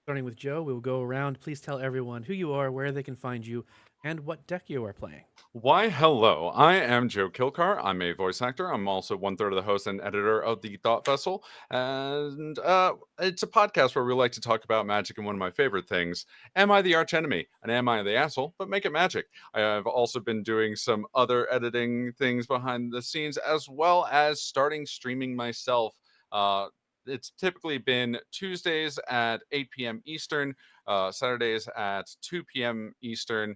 Starting with Joe, we will go around. Please tell everyone who you are, where they can find you, and what deck you are playing. Why, hello. I am Joe Kilcar. I'm a voice actor. I'm also one third of the host and editor of the Thought Vessel. And it's a podcast where we like to talk about magic and one of my favorite things. Am I the archenemy? And am I the asshole? But make it magic. I have also been doing some other editing things behind the scenes, as well as starting streaming myself. It's typically been Tuesdays at 8 p.m. Eastern, Saturdays at 2 p.m. Eastern.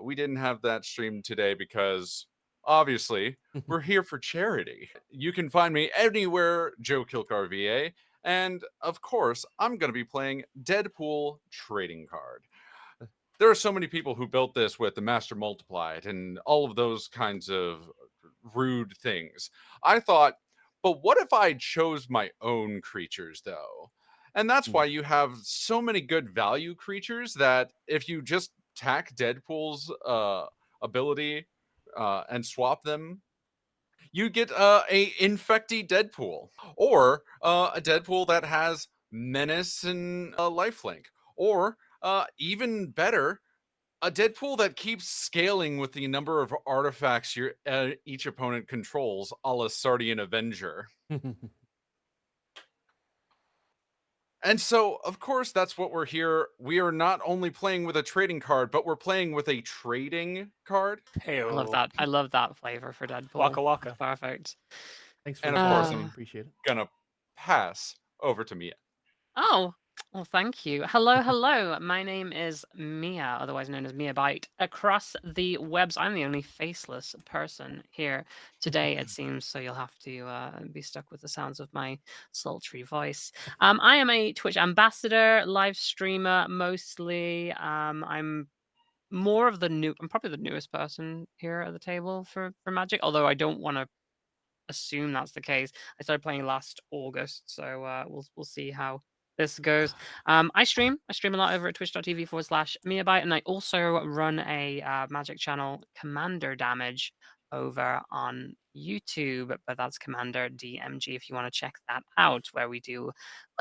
We didn't have that stream today because obviously we're here for charity. You can find me anywhere, Joe Kilcar VA. And of course, I'm going to be playing Deadpool Trading Card. There are so many people who built this with the Master Multiplied and all of those kinds of rude things. I thought, but what if I chose my own creatures though? And that's why you have so many good value creatures that if you just tack Deadpool's ability and swap them, you get a infecty Deadpool, or a Deadpool that has menace and lifelink, or even better, a Deadpool that keeps scaling with the number of artifacts each opponent controls, a la Sardian Avenger. And so, of course, that's what we're here. We are not only playing with a trading card, but we're playing with a trading card. I love Heyo. that. I love that flavor for Deadpool. Waka waka. Perfect. Thanks for And the of course, follow. I'm Appreciate it. gonna pass over to Mia. Oh, well, thank you. Hello, hello. My name is Mia, otherwise known as Mia Bite. Across the webs, I'm the only faceless person here today, it seems, so you'll have to be stuck with the sounds of my sultry voice. I am a Twitch ambassador, live streamer mostly. I'm more of I'm probably the newest person here at the table for Magic, although I don't want to assume that's the case. I started playing last August, so we'll see how this goes. I stream a lot over at twitch.tv/Miabyte, and I also run a Magic channel, Commander Damage, over on YouTube, but that's Commander DMG if you want to check that out, where we do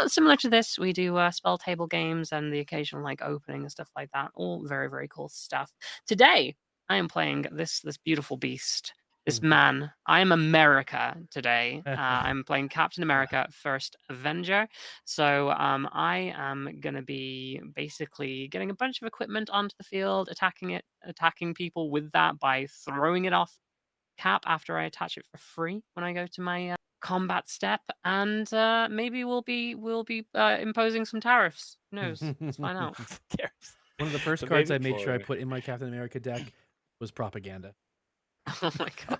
similar to this. We do spell table games and the occasional like opening and stuff like that. All very very cool stuff. Today I am playing this beautiful beast. This man, I am America today. I'm playing Captain America, First Avenger. So I am going to be basically getting a bunch of equipment onto the field, attacking people with that by throwing it off cap after I attach it for free when I go to my combat step, and maybe we'll be imposing some tariffs. Who knows? Let's find out. One of the first So cards I maybe- made sure I put in my Captain America deck was propaganda. Oh my god!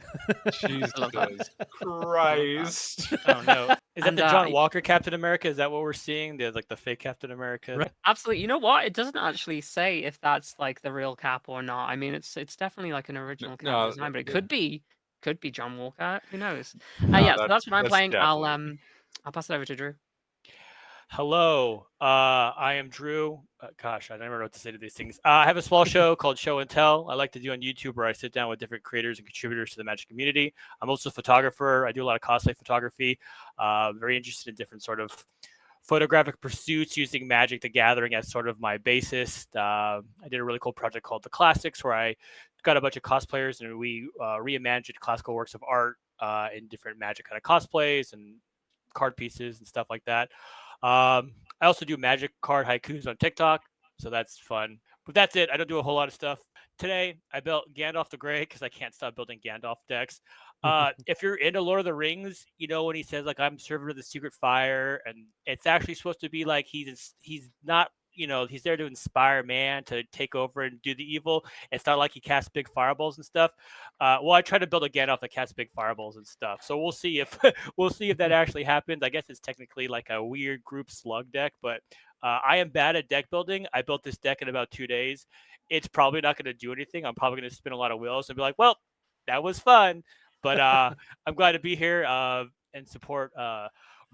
Jesus I love that. Christ. Oh no. Is that And, the John Walker Captain America? Is that what we're seeing? There's like the fake Captain America. Right. Absolutely. You know what? It doesn't actually say if that's like the real Cap or not. I mean, it's definitely like an original Cap No, design, but it yeah. could be John Walker. Who knows? No, Yeah, so that's what I'm that's playing. definitely- I'll pass it over to Drew. Hello, I am Drew. Gosh, I never know what to say to these things. I have a small show called Show and Tell. I like to do on YouTube, where I sit down with different creators and contributors to the Magic community. I'm also a photographer. I do a lot of cosplay photography. Very interested in different sort of photographic pursuits using Magic the Gathering as sort of my basis. I did a really cool project called The Classics, where I got a bunch of cosplayers and we reimagined classical works of art in different Magic kind of cosplays and card pieces and stuff like that. I also do Magic card haikus on TikTok, so that's fun. But that's it. I don't do a whole lot of stuff. Today, I built Gandalf the Grey because I can't stop building Gandalf decks. If you're into Lord of the Rings, you know when he says like I'm servant of the secret fire, and it's actually supposed to be like he's not, you know, he's there to inspire man to take over and do the evil. It's not like he casts big fireballs and stuff. Well, I try to build a Gandalf that casts big fireballs and stuff. So we'll see if that actually happens. I guess it's technically like a weird group slug deck, but I am bad at deck building. I built this deck in about 2 days. It's probably not going to do anything. I'm probably going to spin a lot of wheels and be like, well, that was fun. But I'm glad to be here and support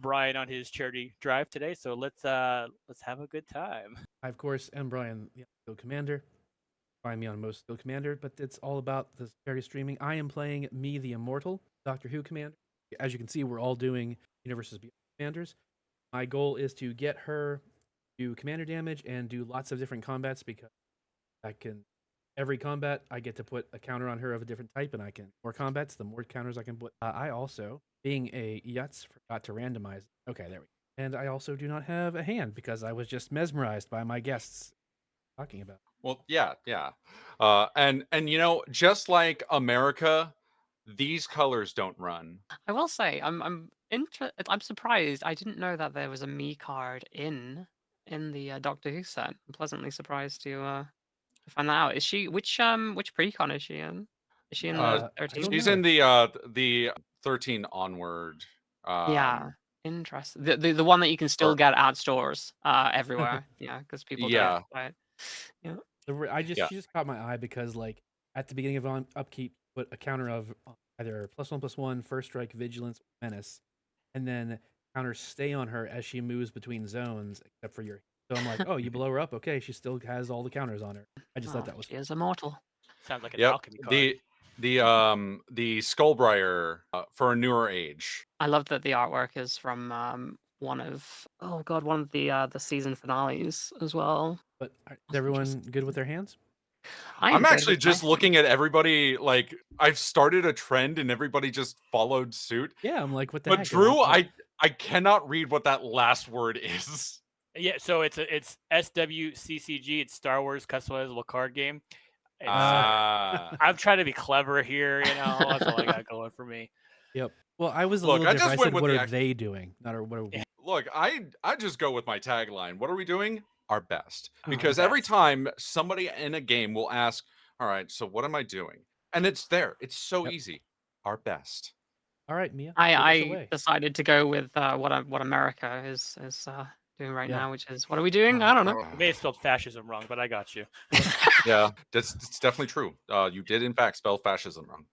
Brian on his charity drive today. So let's have a good time. I, of course, am Brian, the Unskilled Commander. Find me on most Skilled Commander, but it's all about the charity streaming. I am playing Me the Immortal, Doctor Who Commander. As you can see, we're all doing Universes Beyond Commanders. My goal is to get her do commander damage and do lots of different combats because I can. Every combat, I get to put a counter on her of a different type, and I can more combats, the more counters I can put. I also, being a Yutz, forgot to randomize. Okay, there we go. And I also do not have a hand because I was just mesmerized by my guests talking about. Well, yeah, yeah. And just like America, these colors don't run. I will say, I'm surprised. I didn't know that there was a me card in the Doctor Who set. I'm pleasantly surprised to find that out. Is she which precon is she in? Is she in the I 13? don't She's know. in the 13 onward. Yeah, interesting. The one that you can still or- get at stores everywhere. Yeah, because people Yeah. don't buy it. Yeah. Yeah. She just caught my eye because like at the beginning of upkeep, put a counter of either +1/+1, first strike, vigilance, menace, and then counters stay on her as she moves between zones, except for your. So I'm like, oh, you blow her up, okay? She still has all the counters on her. I just thought that was. She is immortal. Sounds like an Yep. alchemy card. The Skullbriar for a newer age. I love that the artwork is from one of the season finales as well. But is everyone good with their hands? I'm I'm good actually with my just looking at everybody like I've started a trend and everybody just followed suit. Yeah, I'm like, what the But heck? Drew, I cannot read what that last word is. Yeah, so it's SWCCG. It's Star Wars customizable card game. It's, Ah. I'm trying to be clever here, That's all I got going for me. Yep. Well, I was a Look, little I different. just I went said, with what the are they doing? Not what are we? Look, I just go with my tagline. What are we doing? Our best. Our Because every best. time somebody in a game will ask, all right, so what am I doing? And it's there. It's so Yep. easy. Our best. All right, Mia. I decided to go with what America is doing right Yeah. now, which is what are we doing? I don't know. You may have spelled fascism wrong, but I got you. Yeah, that's definitely true. You did in fact spell fascism wrong.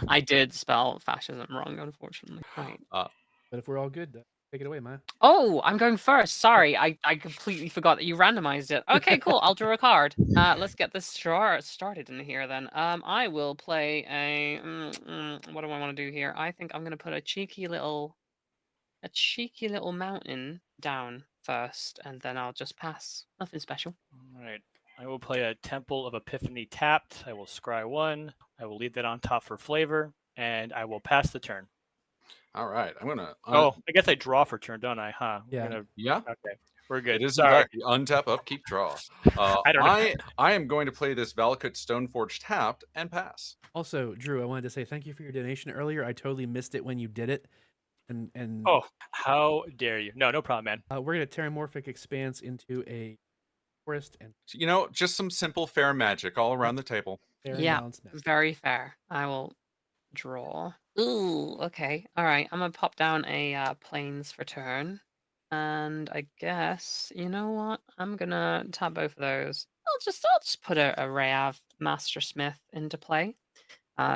I did spell fascism wrong, unfortunately. Right. But if we're all good, take it away, Maya. Oh, I'm going first. Sorry, I completely forgot that you randomized it. Okay, cool. I'll draw a card. Let's get this started in here then. I will play a. What do I want to do here? I think I'm gonna put a cheeky little mountain down first, and then I'll just pass. Nothing special. All right. I will play a Temple of Epiphany tapped. I will scry 1. I will leave that on top for flavor, and I will pass the turn. All right, I'm gonna. I guess I draw for turn, don't I? Huh? Yeah. Yeah. Okay. We're good. It is Sorry. in fact the untap upkeep draw. I don't know. I am going to play this Valakut Stoneforge tapped and pass. Also, Drew, I wanted to say thank you for your donation earlier. I totally missed it when you did it. And Oh, how dare you? No problem, man. we're gonna Terramorphic Expanse into a forest and Just some simple fair magic all around the table. fair and Yeah, balanced match. very fair. I will draw. Ooh, okay. All right. I'm gonna pop down a plains for turn, and I guess you know what? I'm gonna tap both of those. I'll just put a Rayav Master Smith into play.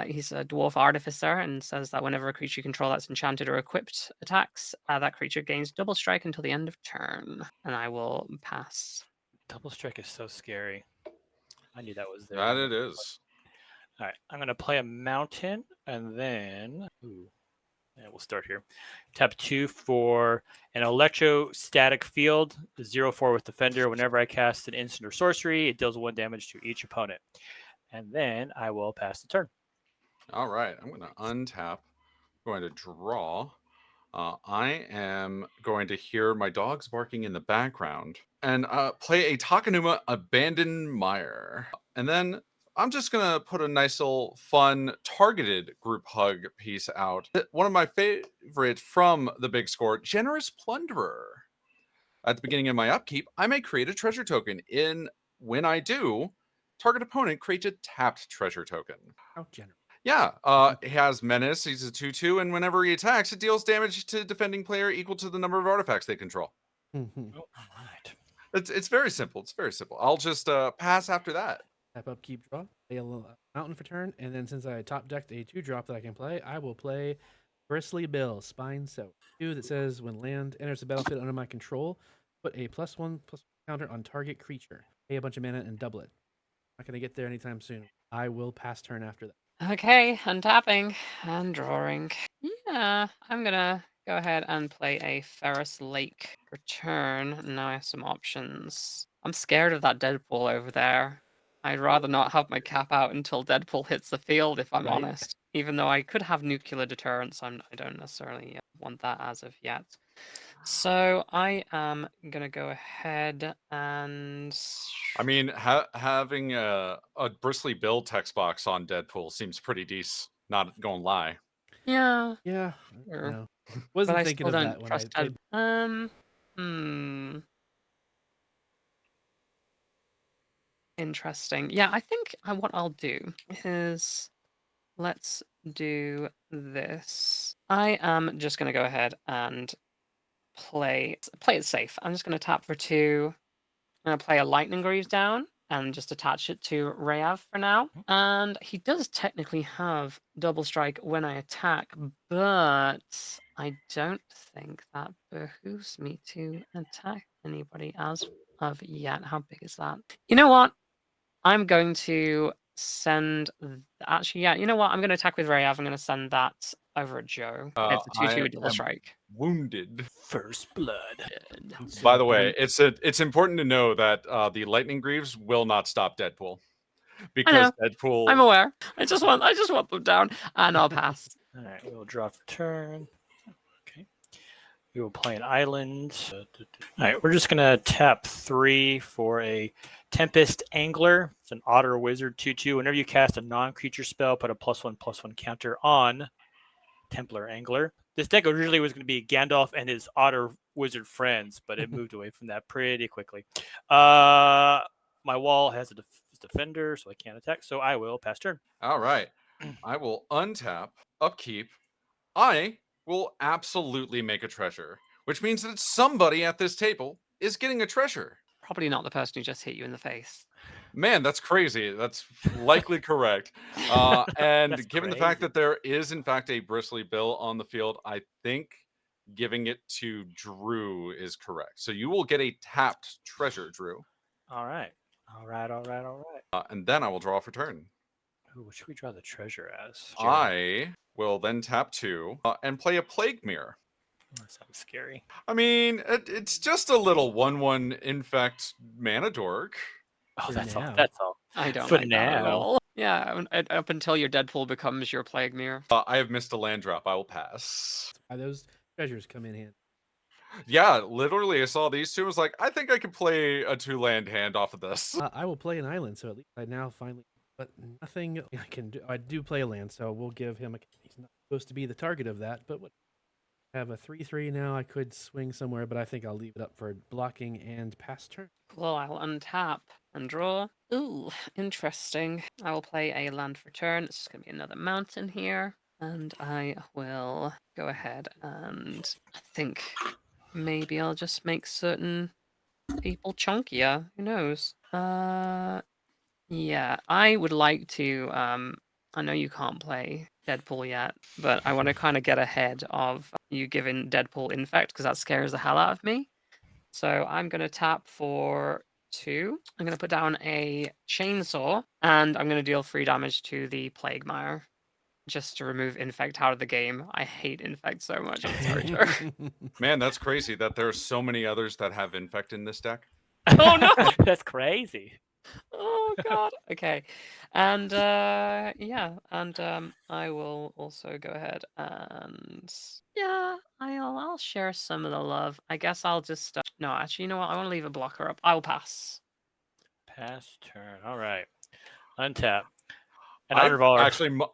He's a dwarf artificer and says that whenever a creature you control that's enchanted or equipped attacks, that creature gains double strike until the end of turn. And I will pass. Double strike is so scary. I knew that was there. That it is. All right, I'm gonna play a mountain, and then yeah, we'll start here. Tap 2 for an electrostatic field, 0/4 with defender. Whenever I cast an instant or sorcery, it deals 1 damage to each opponent. And then I will pass the turn. All right, I'm going to untap. I'm going to draw. I am going to hear my dogs barking in the background and play a Takanuma Abandoned Mire. And then I'm just going to put a nice little fun targeted group hug piece out. One of my favorites from the big score, Generous Plunderer. At the beginning of my upkeep, I may create a treasure token. When I do, target opponent creates a tapped treasure token. How generous. Yeah, he has Menace. He's a 2/2, and whenever he attacks, it deals damage to defending player equal to the number of artifacts they control. Oh, all right. It's very simple. It's very simple. I'll just pass after that. Tap up, keep draw. Play a little mountain for turn, and then since I top decked a 2-drop that I can play, I will play Bristly Bill, Spine Soak. 2 that says when land enters the battlefield under my control, put a +1/+1 counter on target creature. Pay a bunch of mana and double it. Not gonna get there anytime soon. I will pass turn after that. Okay, untapping and drawing. Yeah, I'm gonna go ahead and play a Ferris Lake. return. Now I have some options. I'm scared of that Deadpool over there. I'd rather not have my cap out until Deadpool hits the field, if I'm Right. honest. Even though I could have nuclear deterrence, I don't necessarily want that as of yet. So I am gonna go ahead and. I mean, having a bristly bill text box on Deadpool seems pretty decent. Not gonna lie. Yeah, Yeah. sure. No. But Wasn't I thinking still of don't that when I trust played. Interesting. Yeah, I think what I'll do is let's do this. I am just going to go ahead and play it safe. I'm just going to tap for 2. I'm going to play a Lightning Greaves down and just attach it to Rayav for now. And he does technically have double strike when I attack, but I don't think that behooves me to attack anybody as of yet. How big is that? You know what? I'm going to send. Actually, yeah. You know what? I'm going to attack with Rayav. I'm going to send that over at Joe. It's a 2/2 I with double am strike. wounded. First blood. Good. By the way, it's important to know that the Lightning Greaves will not stop Deadpool because I'm Deadpool. aware. I just want them down, and I'll pass. All right, we'll draw for turn. Okay. We will play an island. All right, we're just going to tap 3 for a Tempest Angler. It's an Otter Wizard 2/2. Whenever you cast a non-creature spell, put a +1/+1 counter on Templar Angler. This deck originally was going to be Gandalf and his Otter Wizard friends, but it moved away from that pretty quickly. My wall has a defender, so I can't attack, so I will pass turn. All right. I will untap, upkeep. I will absolutely make a treasure, which means that somebody at this table is getting a treasure. Probably not the person who just hit you in the face. Man, that's crazy. That's likely correct. And That's given the fact crazy. that there is, in fact, a bristly bill on the field, I think giving it to Drew is correct. So you will get a tapped treasure, Drew. All right. All right. And then I will draw for turn. Ooh, what should we draw the treasure as? I will then tap 2 and play a Plague Mirror. That sounds scary. I mean, it's just a little 1/1 infect mana dork. Oh, For that's all. now. That's all. I don't For like that at now. all. Yeah, up until your Deadpool becomes your Plague Mirror. I have missed a land drop. I will pass. Those treasures come in handy. Yeah, literally, I saw these two. I was like, I think I could play a 2-land hand off of this. I will play an island, so at least I now finally. But nothing I can do. I do play a land, so we'll give him a. He's not supposed to be the target of that, but what? I have a 3/3 now. I could swing somewhere, but I think I'll leave it up for blocking and pass turn. Well, I'll untap and draw. Ooh, interesting. I will play a land for turn. It's just going to be another mountain here. And I will go ahead and I think maybe I'll just make certain people chunkier. Who knows? Yeah, I would like to. I know you can't play Deadpool yet, but I want to kind of get ahead of you giving Deadpool Infect because that scares the hell out of me. So I'm going to tap for 2. I'm going to put down a chainsaw, and I'm going to deal 3 damage to the Plague Mire just to remove Infect out of the game. I hate Infect so much. I'm sorry, Joe. Man, that's crazy that there are so many others that have infect in this deck. Oh, no! That's crazy. Oh god. Okay. And yeah, and I will also go ahead and yeah, I'll share some of the love. I guess I'll just no, actually, you know what? I want to leave a blocker up. I'll pass. Pass turn. All right. Untap. And honor of all.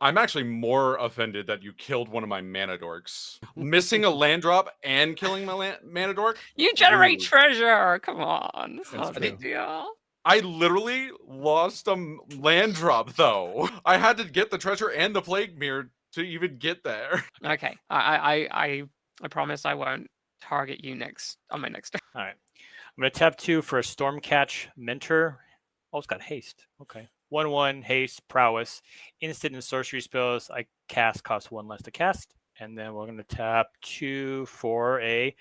I'm actually more offended that you killed one of my mana dorks. Missing a land drop and killing my mana dork? You generate Rude. treasure. Come on. It's That's not a big true. deal. I literally lost a land drop, though. I had to get the treasure and the Plague Mirror to even get there. Okay. I promise I won't target you on my next turn. All right. I'm going to tap 2 for a Stormcatch Mentor. Oh, it's got haste. Okay. 1/1, haste, prowess. Instant and sorcery spells I cast cost 1 less to cast. And then we're going to tap 2 for a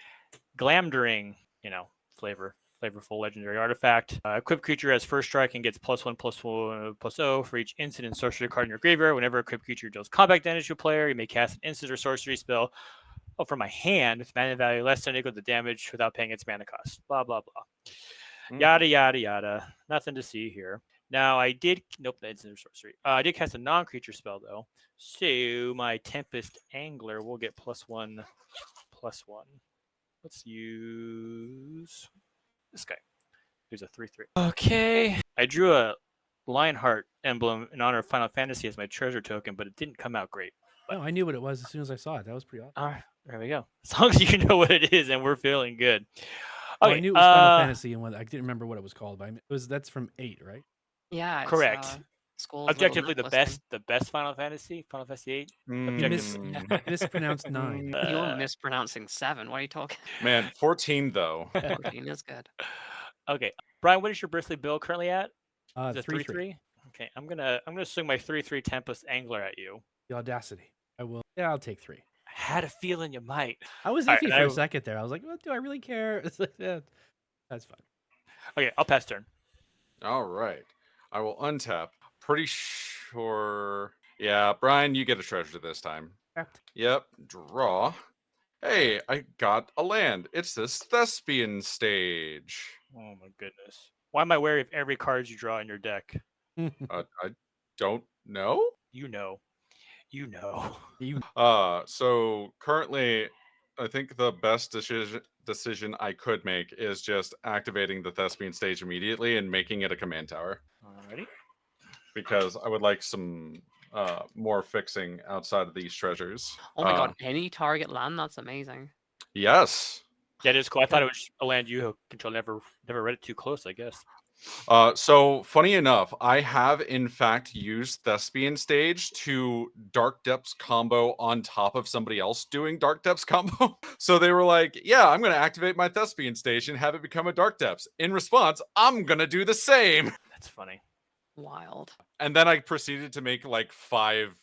Glamdring, flavorful legendary artifact. Equipped creature has first strike and gets +1/+1/+0 for each instant and sorcery card in your graveyard. Whenever a equipped creature deals combat damage to a player, you may cast an instant or sorcery spell Oh, from my hand, with mana value less than or equal to damage without paying its mana cost. Blah, blah, blah. Yada, yada, yada. Nothing to see here. Now, I did... Nope, that's in sorcery. I did cast a non-creature spell, though. So, my Tempest Angler will get +1/+1. Let's use this guy. Here's a 3/3. Okay. I drew a Lionheart emblem in honor of Final Fantasy as my treasure token, but it didn't come out great. No, I knew what it was as soon as I saw it. That was pretty awesome. All right, there we go. As long as you know what it is, and we're feeling good. Oh, Okay, I knew it was Final Fantasy, and I didn't remember what it was called. But that's from 8, right? Yeah, it's, correct. Skull's Objectively, little the necklace best Final Fantasy 8. You mispronounced 9. thing. You were mispronouncing 7. What are you talking? Man, 14 though. 14 is good. Okay, Brian, what is your Bristly Bill currently at? Is it 3-3. 3/3? Okay, I'm gonna swing my 3/3 Tempest Angler at you. The audacity. I will. Yeah, I'll take 3. I had a feeling you might. I was All right, iffy and for I- a second there. I was like, "What do I really care?" It's like, yeah, that's fine. Okay, I'll pass turn. All right. I will untap. Pretty sure. Yeah, Brian, you get a treasure this time. Trapped. Yep. Draw. Hey, I got a land. It's this Thespian stage. Oh my goodness. Why am I wary of every card you draw in your deck? I don't know. You know. You know. So currently, I think the best decision I could make is just activating the Thespian stage immediately and making it a command tower. Alrighty. Because I would like some more fixing outside of these treasures. Oh my god, any target land? That's amazing. Yes. Yeah, it is cool. I thought it was a land you control. Never read it too close, I guess. So funny enough, I have in fact used Thespian stage to Dark Depths combo on top of somebody else doing Dark Depths combo. So they were like, yeah, I'm going to activate my Thespian stage and have it become a Dark Depths. In response, I'm going to do the same. That's funny. Wild. And then I proceeded to make like 5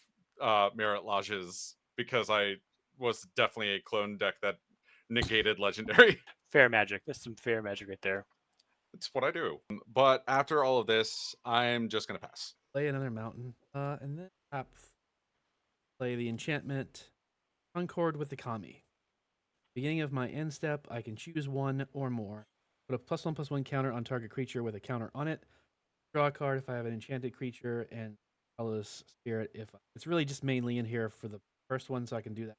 Merit Lodges because I was definitely a clone deck that negated Legendary. Fair magic. That's some fair magic right there. It's what I do. But after all of this, I'm just going to pass. Play another mountain. And then play the enchantment Concord with the Kami. Beginning of my end step, I can choose one or more. Put a +1/+1 counter on target creature with a counter on it. Draw a card if I have an enchanted creature, and Colorless Spirit if it's really just mainly in here for the first one, so I can do that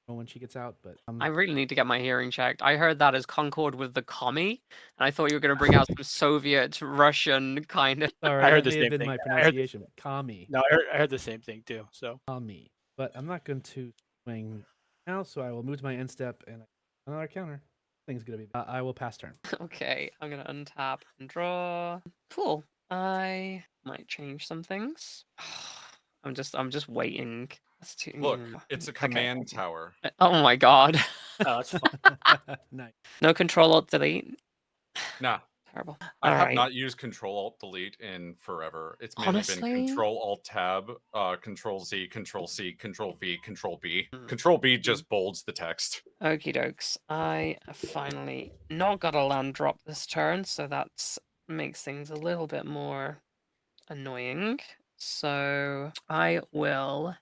when she gets out. But I really need to get my hearing checked. I heard that as Concord with the Kami, and I thought you were going to bring out some Soviet Russian kind of. sorry, I heard that the may have same been thing. my I heard pronunciation. Kami. No, I heard the same thing too. So Kami. But I'm not going to swing now, so I will move to my end step and another counter. Thing's gonna be. I will pass turn. Okay, I'm going to untap and draw. Cool. I might change some things. I'm just waiting. That's too. Look, it's a Okay. command tower. Oh my god. oh, that's fine. Nice. No control alt delete. Nah, Terrible. I have Alright. not used Control Alt Delete in forever. It's mainly Honestly? been Control Alt Tab, Control Z, Control C, Control V, Control B. Hmm. Control B just bolds the text. Okie dokes. I have finally not got a land drop this turn, so that makes things a little bit more annoying. So I will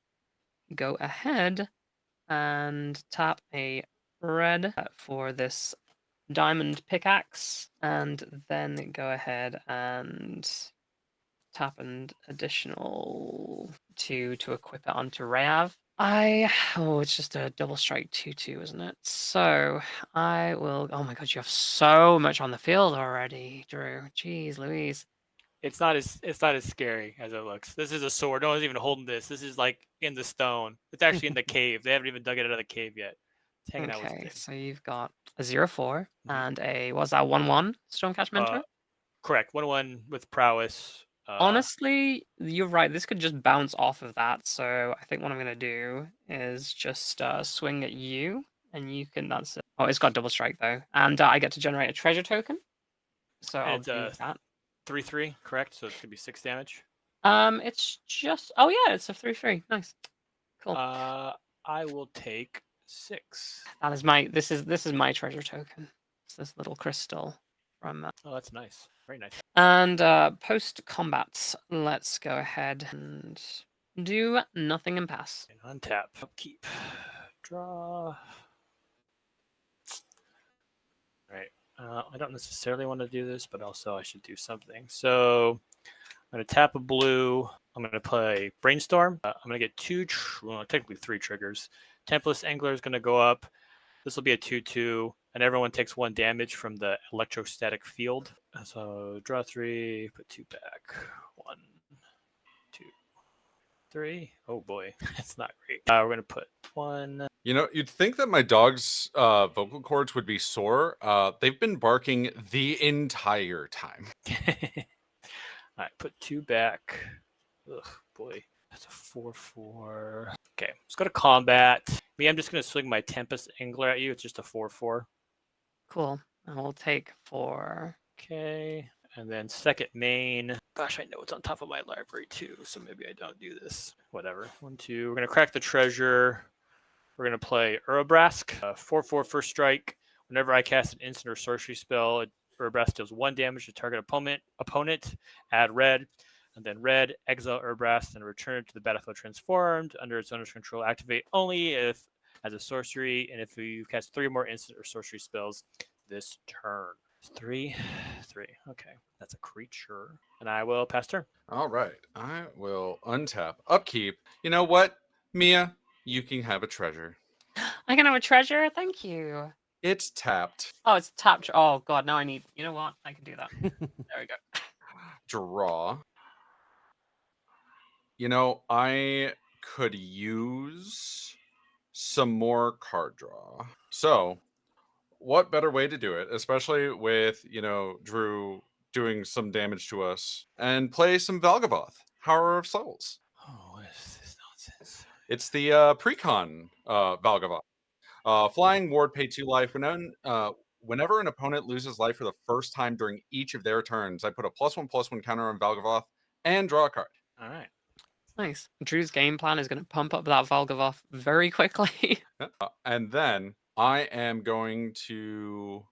go ahead and tap a red for this diamond pickaxe, and then go ahead and tap an additional 2 to equip it onto Rayav. It's just a double strike 2/2, isn't it? So I will. Oh my god, you have so much on the field already, Drew. Jeez Louise. It's not as scary as it looks. This is a sword. No one's even holding this. This is like in the stone. It's actually in the cave. They haven't even dug it out of the cave yet. It's hanging out with Okay, it. so you've got a 0/4 Mhm. and a what's that 1/1 Stormcatch Mentor? Correct. 1/1 with prowess. Honestly, you're right. This could just bounce off of that. So I think what I'm gonna do is just swing at you, and you can. That's it. Oh, it's got double strike though, and I get to generate a treasure token. So I'll And, do that. 3/3, correct? So it's gonna be 6 damage. It's just. Oh yeah, it's a 3/3. Nice. Cool. I will take 6. That is my. This is my treasure token. It's this little crystal from. Oh, that's nice. Very nice. And post combat, let's go ahead and do nothing and pass. And untap. Upkeep. Draw. I don't necessarily want to do this, but also I should do something. So I'm going to tap a blue. I'm going to play Brainstorm. I'm going to get technically 3 triggers. Templess Angler is going to go up. This will be a 2/2, and everyone takes 1 damage from the electrostatic field. So draw 3, put 2 back. 1, 2, 3. Oh boy, it's not great. We're going to put 1. You know, you'd think that my dog's vocal cords would be sore. They've been barking the entire time. All right, put 2 back. Ugh, boy. That's a 4/4. Okay, let's go to combat. I'm just going to swing my Tempest Angler at you. It's just a 4/4. Cool. I will take 4. Okay. And then second main. Gosh, I know it's on top of my library too, so maybe I don't do this. Whatever. 1, 2. We're going to crack the treasure. We're going to play Urabrask. 4/4 first strike. Whenever I cast an instant or sorcery spell, Urabrask deals 1 damage to target opponent. Add red. And then red, exile Urabrask, and return to the battlefield transformed. Under its owner's control, activate only if as a sorcery, and if you cast 3 more instant or sorcery spells this turn. 3. Okay, that's a creature. And I will pass turn. All right, I will untap, upkeep. You know what, Mia? You can have a treasure. I can have a treasure. Thank you. It's tapped. Oh, it's tapped. Oh god, now I need. You know what? I can do that. There we go. Draw. You know, I could use some more card draw. So, what better way to do it, especially with, Drew doing some damage to us, and play some Valgavoth, Power of Souls. Oh, what is this nonsense? It's the precon Valgavoth. Flying ward, pay 2 life. Whenever an opponent loses life for the first time during each of their turns, I put a +1/+1 counter on Valgavoth and draw a card. All right. Nice. Drew's game plan is going to pump up that Valgavoth very quickly. And then I am going to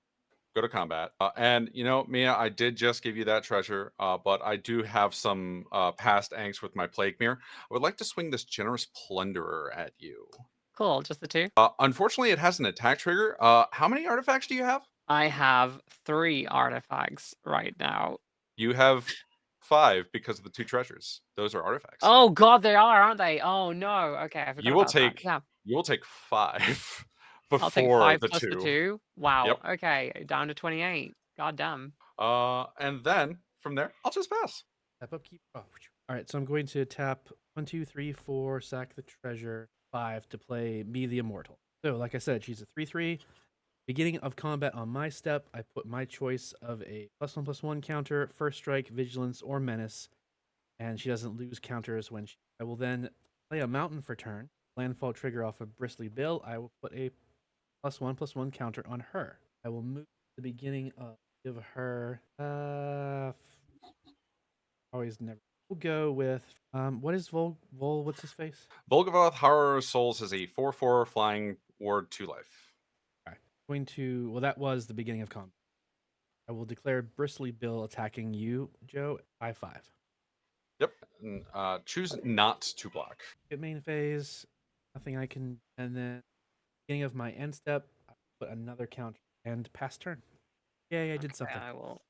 go to combat. And, Mia, I did just give you that treasure, but I do have some past angst with my Plague Mirror. I would like to swing this Generous Plunderer at you. Cool. Just the 2. Unfortunately, it has an attack trigger. How many artifacts do you have? I have 3 artifacts right now. You have 5 because of the 2 treasures. Those are artifacts. Oh god, they are, aren't they? Oh no. Okay, I forgot You will about that. take Yeah, you will take 5 I'll take before 5 the plus 2. the 2. Wow. Yep. Okay, down to 28. God damn. And then from there, I'll just pass. Tap upkeep. Oh, all right, so I'm going to tap 1, 2, 3, 4, sack the treasure, 5 to play Me the Immortal. So, like I said, she's a 3/3. Beginning of combat on my step, I put my choice of a +1/+1 counter, first strike, vigilance, or menace, and she doesn't lose counters when I will then play a mountain for turn. Landfall trigger off of Bristly Bill. I will put a +1/+1 counter on her. I will move to the beginning of give her always never. We'll go with what is what's his face? Volgavoth Horror of Souls is a 4/4 flying ward 2 life. That was the beginning of combat. I will declare Bristly Bill attacking you, Joe, 5/5. Yep. And, choose not to block. Get main phase, nothing I can, and then beginning of my end step, I put another counter and pass turn. Yay, I did something. I will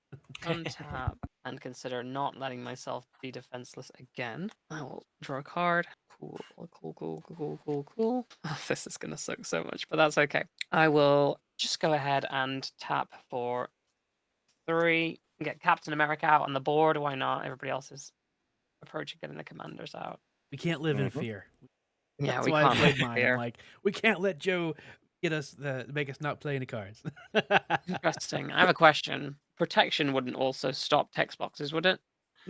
untap and consider not letting myself be defenseless again. I will draw a card. Cool. Oh, this is gonna suck so much, but that's okay. I will just go ahead and tap for 3. Get Captain America out on the board. Why not? Everybody else is approaching getting the commanders out. We can't live in fear. Yeah, That's we why I can't played live in mine. fear. I'm like, we can't let Joe get us make us not play any cards. Interesting. I have a question. Protection wouldn't also stop text boxes, would it?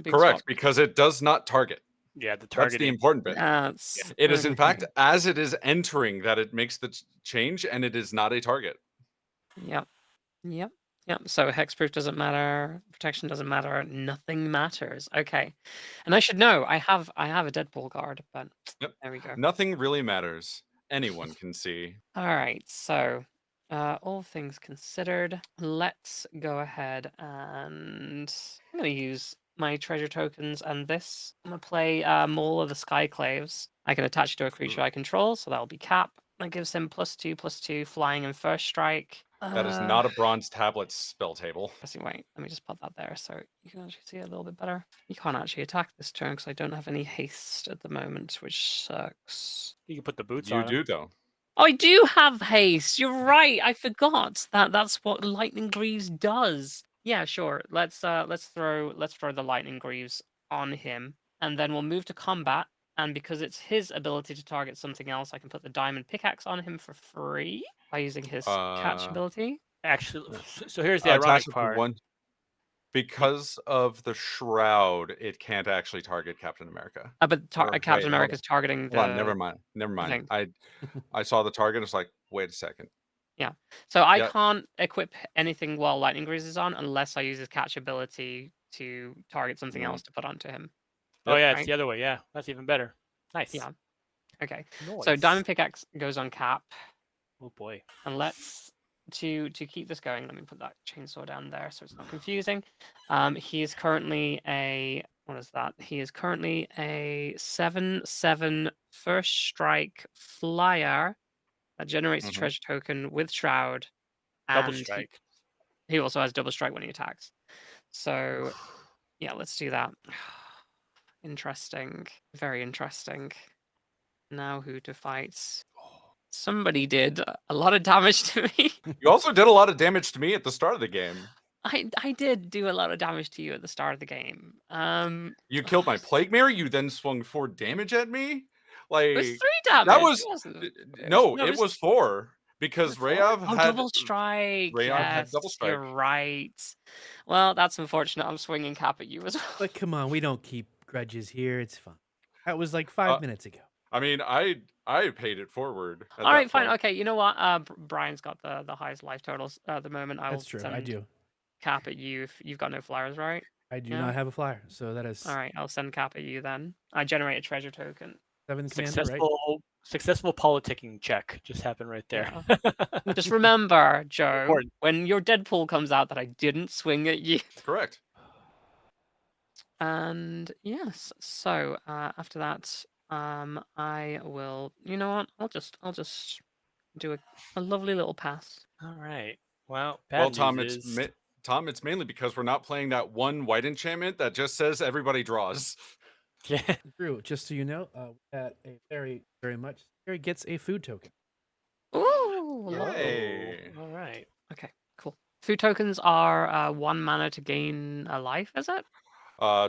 Big Correct, swap. because it does not target. Yeah, the That's targeting. the important bit. That's It is, in okay. fact, as it is entering that it makes the change, and it is not a target. Yep. So hexproof doesn't matter. Protection doesn't matter. Nothing matters. Okay. And I should know. I have a Deadpool card, but Yep. there we go. Nothing really matters. Anyone can see. All right. So, all things considered, let's go ahead and I'm going to use my treasure tokens and this. I'm going to play Maul of the Skyclaves. I can attach it to a creature I control, so that'll be Cap. That gives him +2/+2 flying and first strike. That is not a bronze tablet spell table. Wait, let me just put that there so you can actually see it a little bit better. You can't actually attack this turn because I don't have any haste at the moment, which sucks. You can put the boots You on. do though. I do have haste. You're right. I forgot that that's what Lightning Greaves does. Yeah, sure. Let's throw the Lightning Greaves on him, and then we'll move to combat. And because it's his ability to target something else, I can put the Diamond Pickaxe on him for free by using his catch ability. Actually, so here's the ironic attach it to part. one. Because of the shroud, it can't actually target Captain America. But Or- Captain wait, America's targeting the. Hold on, never mind. thing. I saw the target. It's like, wait a second. So I Yeah. can't equip anything while Lightning Greaves is on unless I use his catch ability to target something else to put onto him. Oh yeah, it's right? the other way. Yeah, that's even better. Nice. Yeah. Okay. Nice. So Diamond Pickaxe goes on Cap, Oh boy. and let's to keep this going. Let me put that chainsaw down there so it's not confusing. He is currently a what is that? He is currently a 7/7 first strike flyer that generates a treasure token with Shroud. Double and strike. He also has double strike when he attacks. So yeah, let's do that. Interesting. Very interesting. Now who to fight? Somebody did a lot of damage to me. You also did a lot of damage to me at the start of the game. I did do a lot of damage to you at the start of the game. You killed my Plague Mare. You then swung 4 damage at me. Like It was 3 damage. that was It wasn't- no, it it was 4 because Rayav Oh, had double strike. Rayav had Yes, double strike. You're right. Well, that's unfortunate. I'm swinging Cap at you as well. But come on, we don't keep grudges here. It's fine. That was like 5 minutes ago. I mean, I paid it forward. At All right, that fine. point. Okay, you know what? Brian's got the highest life totals at the moment. I will That's true. I send do. Cap at you if you've got no flyers, right? I do Yeah. not have a flyer, so that is All right, I'll send Cap at you then. I generate a treasure token. 7 commander, right? Successful politicking check just happened right there. Just remember, Joe, Important. when your Deadpool comes out, that I didn't swing at you. Correct. And yes, so after that, I will. You know what? I'll just do a lovely little pass. All right. Well, Well, bad Tom, news is... Tom, it's mainly because we're not playing that one white enchantment that just says everybody draws. Yeah. Drew, just so you know, that a very much Harry gets a food token. Ooh, lovely. Yay. All right. Okay, cool. Food tokens are 1 mana to gain a life, is it?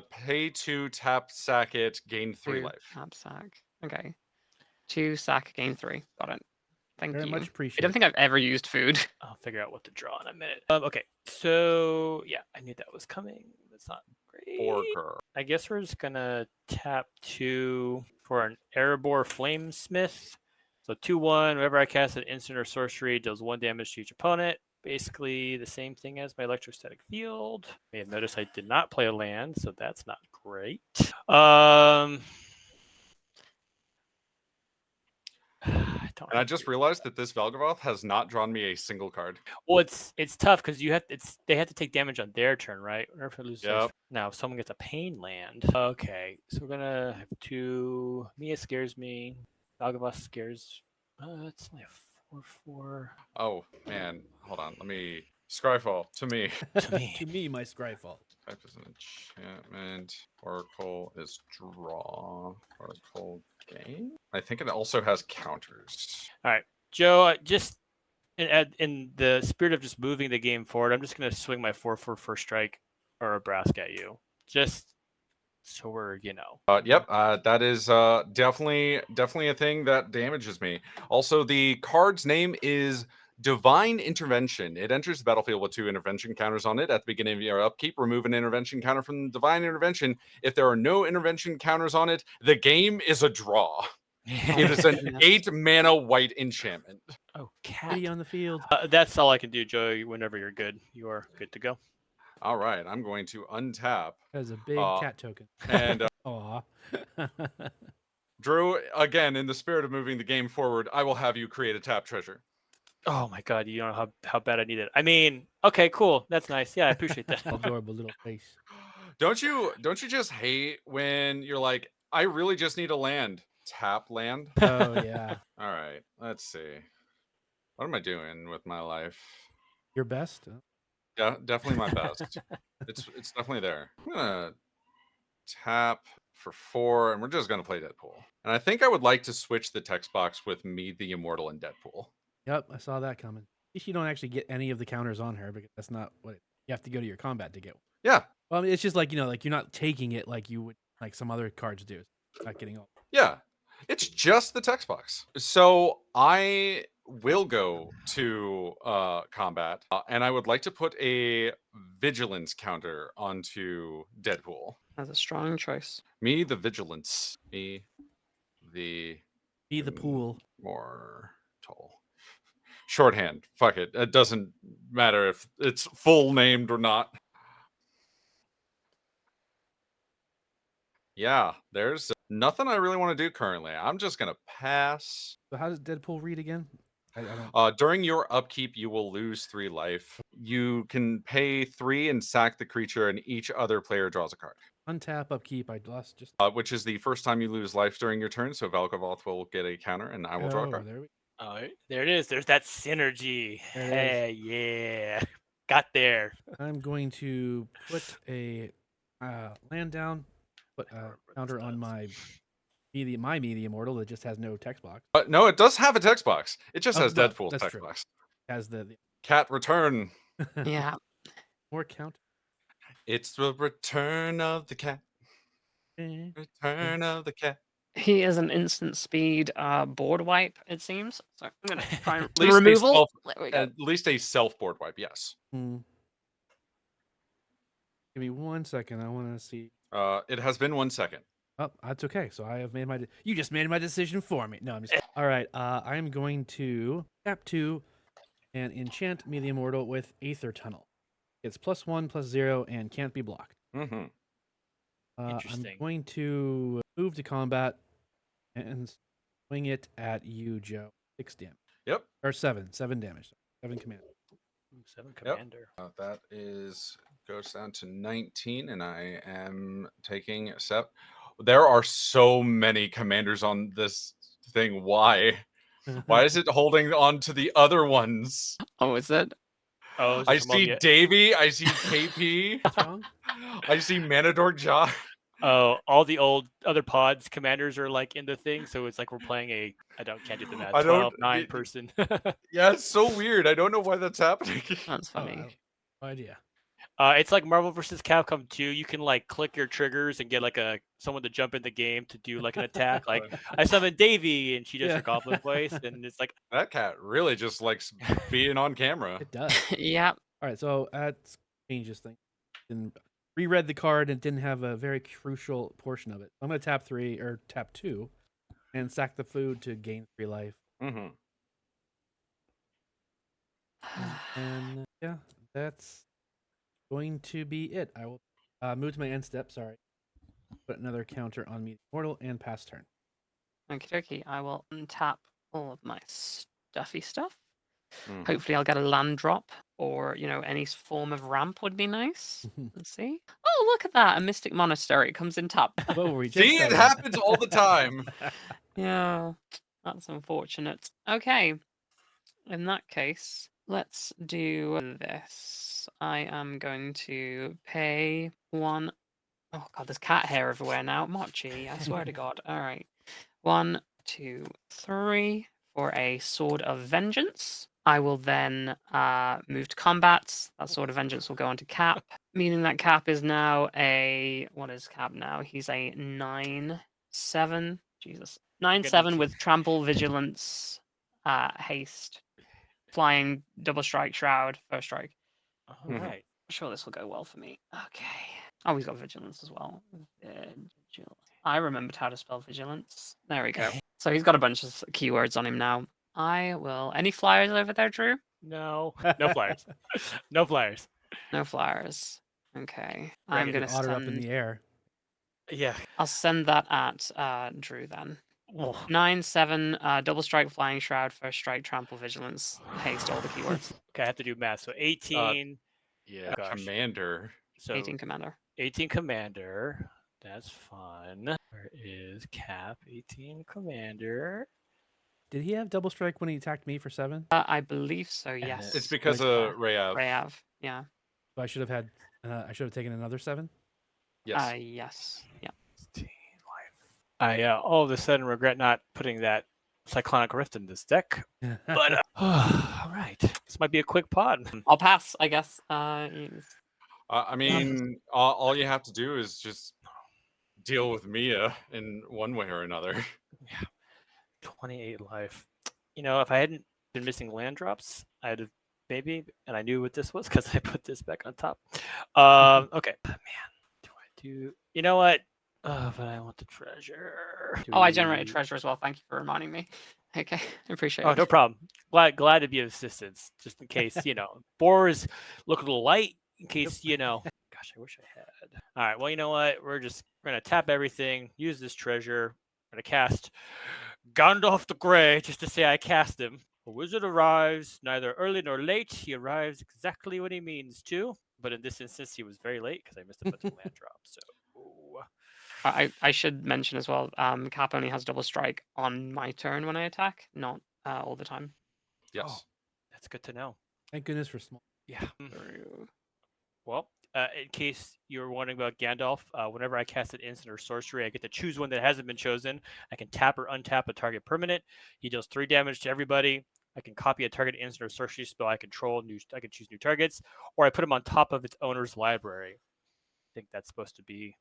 Pay 2, tap, sack it, gain 3 2 life. Tap sack. Okay. 2 sack, gain 3. Got it. Thank Very you. much I appreciated. don't think I've ever used food. I'll figure out what to draw in a minute. Okay. So yeah, I knew that was coming. That's not great. Orker. I guess we're just gonna tap 2 for an Erebor Flamesmith. So 2/1. Whenever I cast an instant or sorcery, it deals 1 damage to each opponent. Basically the same thing as my electrostatic field. You may have noticed I did not play a land, so that's not great. And I just realized that this Valgavoth has not drawn me a single card. Well, it's tough because they have to take damage on their turn, right? Or if I lose Yep. now, if someone gets a pain land. Okay, so we're gonna have 2. Mia scares me. Valgavoth scares. It's only a 4/4. Oh man, hold on. Let me Scryfall to me. To me. To me, my Scryfall. Type is an enchantment. Oracle is draw. Oracle gain. I think it also has counters. All right, Joe. Just in the spirit of just moving the game forward, I'm just gonna swing my 4/4 first strike or a Brask at you. Just so we're, Yep, that is definitely a thing that damages me. Also, the card's name is Divine Intervention. It enters the battlefield with 2 intervention counters on it. At the beginning of your upkeep, remove an intervention counter from Divine Intervention. If there are no intervention counters on it, the game is a draw. It is an 8 mana white enchantment. Oh, cat. Be on the field. That's all I can do, Joe. Whenever you're good, you are good to go. All right, I'm going to untap. That is a big cat token. And Aw. Drew, again, in the spirit of moving the game forward, I will have you create a tap treasure. Oh my god, you don't know how bad I need it. I mean, okay, cool. That's nice. Yeah, I appreciate that. Adorable little face. Don't you just hate when you're like, I really just need a land. Tap land. Oh yeah. All right, let's see. What am I doing with my life? Your best? Yeah, definitely my best. It's definitely there. I'm gonna tap for 4, and we're just gonna play Deadpool. And I think I would like to switch the text box with me, the Immortal, and Deadpool. Yep, I saw that coming. At least you don't actually get any of the counters on her because that's not what you have to go to your combat to get one. Yeah, Well, I mean, it's just like, like you're not taking it like you would, like some other cards do. Not getting all. yeah. It's just the text box. So I will go to combat, and I would like to put a vigilance counter onto Deadpool. That's a strong choice. Me, the vigilance. Me, the Be the pool. Mortal. Shorthand. Fuck it. It doesn't matter if it's full named or not. Yeah, there's nothing I really want to do currently. I'm just gonna pass. So how does Deadpool read again? I don't. During your upkeep, you will lose 3 life. You can pay 3 and sack the creature, and each other player draws a card. Untap, upkeep. I lost just. Which is the first time you lose life during your turn. So Valkavoth will get a counter, and I will draw a card. There we Oh, there it is. There's that synergy. There it is. Hey, yeah. Got there. I'm going to put a land down, put a counter on my medium immortal that just has no text box. But no, it does have a text box. It just Oh, has well, Deadpool's that's text true. box. Has the Cat return. Yeah. more count. It's the return of the cat. Return of the cat. He is an instant speed board wipe, it seems. So I'm gonna try and At least removal. There we go. At least a self board wipe. Yes. Hmm. Give me 1 second. I want to see. It has been 1 second. Oh, that's okay. So I have made my. You just made my decision for me. No, I'm just. All right. I'm going to tap 2 and enchant me the immortal with Aether Tunnel. It's +1/+0 and can't be blocked. Mm-hmm. I'm Interesting. going to move to combat and swing it at you, Joe. 6 damage. Yep. Or 7 damage. 7 command. 7 commander. That goes down to 19, and I am taking a step. There are so many commanders on this thing. Why? Why is it holding on to the other ones? Oh, is it? Oh, I see Davy. I see KP. What's wrong? I see Manador Jaw. Oh, all the old other pods commanders are like in the thing, so it's like we're playing can't do the math. I don't- 9 person. Yeah, it's so weird. I don't know why that's happening. That's Oh, funny. no idea. It's like Marvel vs. Capcom 2. You can like click your triggers and get like someone to jump in the game to do like an attack. Like I summon Davy and she does her goblin voice, and it's like That cat really just likes being on camera. It does. Yeah. All right, so that changes things. And reread the card and didn't have a very crucial portion of it. I'm going to tap 3 or tap 2 and sack the food to gain 3 life. Mm-hmm. And yeah, that's going to be it. I will move to my end step. Sorry. Put another counter on me, mortal, and pass turn. Okie dokie. I will untap all of my stuffy stuff. Mhm. Hopefully, I'll get a land drop or, any form of ramp would be nice. Let's see. Oh, look at that. A Mystic Monastery. It comes in top. What were we just See, it saying? happens all the time. Yeah, that's unfortunate. Okay. In that case, let's do this. I am going to pay 1. Oh, God, there's cat hair everywhere now. Mochi, I swear to God. All right. 1, 2, 3 for a Sword of Vengeance. I will then move to combat. That Sword of Vengeance will go onto Cap, meaning that Cap is now what is Cap now? He's a 9/7. Jesus. 9/7 with Trample, Vigilance, Haste, Flying, Double Strike, Shroud, First Strike. all Mhm. right. I'm sure this will go well for me. Okay. Oh, he's got Vigilance as well. I remembered how to spell Vigilance. There we go. So he's got a bunch of keywords on him now. I will. Any flyers over there, Drew? No flyers. No flyers. No flyers. Okay. Right, I'm Get gonna an otter up in send. the air. Yeah. I'll send that at Drew then. Oh, 9/7, double strike, flying shroud, first strike, trample, vigilance, haste, all the keywords. okay, I have to do math. So 18. Yeah, gosh. Commander. So 18 commander. 18 commander. That's fun. Where is Cap? 18 commander. Did he have double strike when he attacked me for 7? I believe so. Yes. It's because with, of Rayav. Rayav. Yeah. So I should have had. I should have taken another 7. Yes. Yes. Yeah. 16 life. I all of a sudden regret not putting that Cyclonic Rift in this deck. But all right, this might be a quick pod. I'll pass, I guess. I mean, all you have to do is just deal with Mia in one way or another. Yeah, 28 life. You know, if I hadn't been missing land drops, I'd have maybe, and I knew what this was because I put this back on top. Okay, man, do I do? You know what? But I want the treasure. Oh, I generated treasure as well. Thank you for reminding me. Okay, appreciate it. Oh, no problem. Glad to be of assistance, just in case boars look a little light. In case Gosh, I wish I had. All right. Well, you know what? We're gonna tap everything. Use this treasure. We're gonna cast Gandalf the Grey just to say I cast him. A wizard arrives neither early nor late. He arrives exactly when he means to. But in this instance, he was very late because I missed a bunch of land drops. So. I should mention as well, Cap only has double strike on my turn when I attack, not all the time. Yes. Oh, that's good to know. Thank goodness for small. Yeah. Well, in case you're wondering about Gandalf, whenever I cast an instant or sorcery, I get to choose one that hasn't been chosen. I can tap or untap a target permanent. He deals 3 damage to everybody. I can copy a target instant or sorcery spell I control. I can choose new targets, or I put him on top of its owner's library. I think that's supposed to be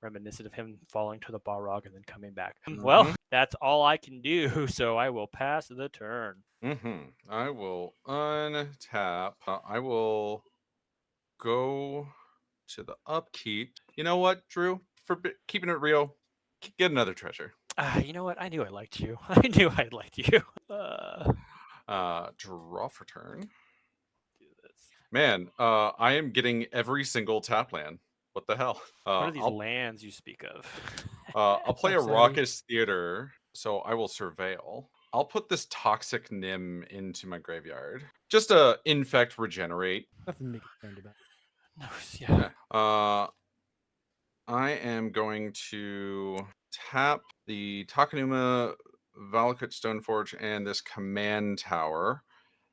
reminiscent of him falling to the Balrog and then coming back. Well, that's all I can do, so I will pass the turn. I will untap. I will go to the upkeep. You know what, Drew? For keeping it real, get another treasure. You know what? I knew I liked you. I knew I liked you. Draw for turn. Do this. Man, I am getting every single tap land. What the hell? What are these lands you speak of? I'll play a Upsetting. Raucous Theater, so I will surveil. I'll put this Toxic Nim into my graveyard. Just to infect regenerate. Nothing to be concerned about. No, yeah. I am going to tap the Takanuma Valakut Stoneforge and this Command Tower,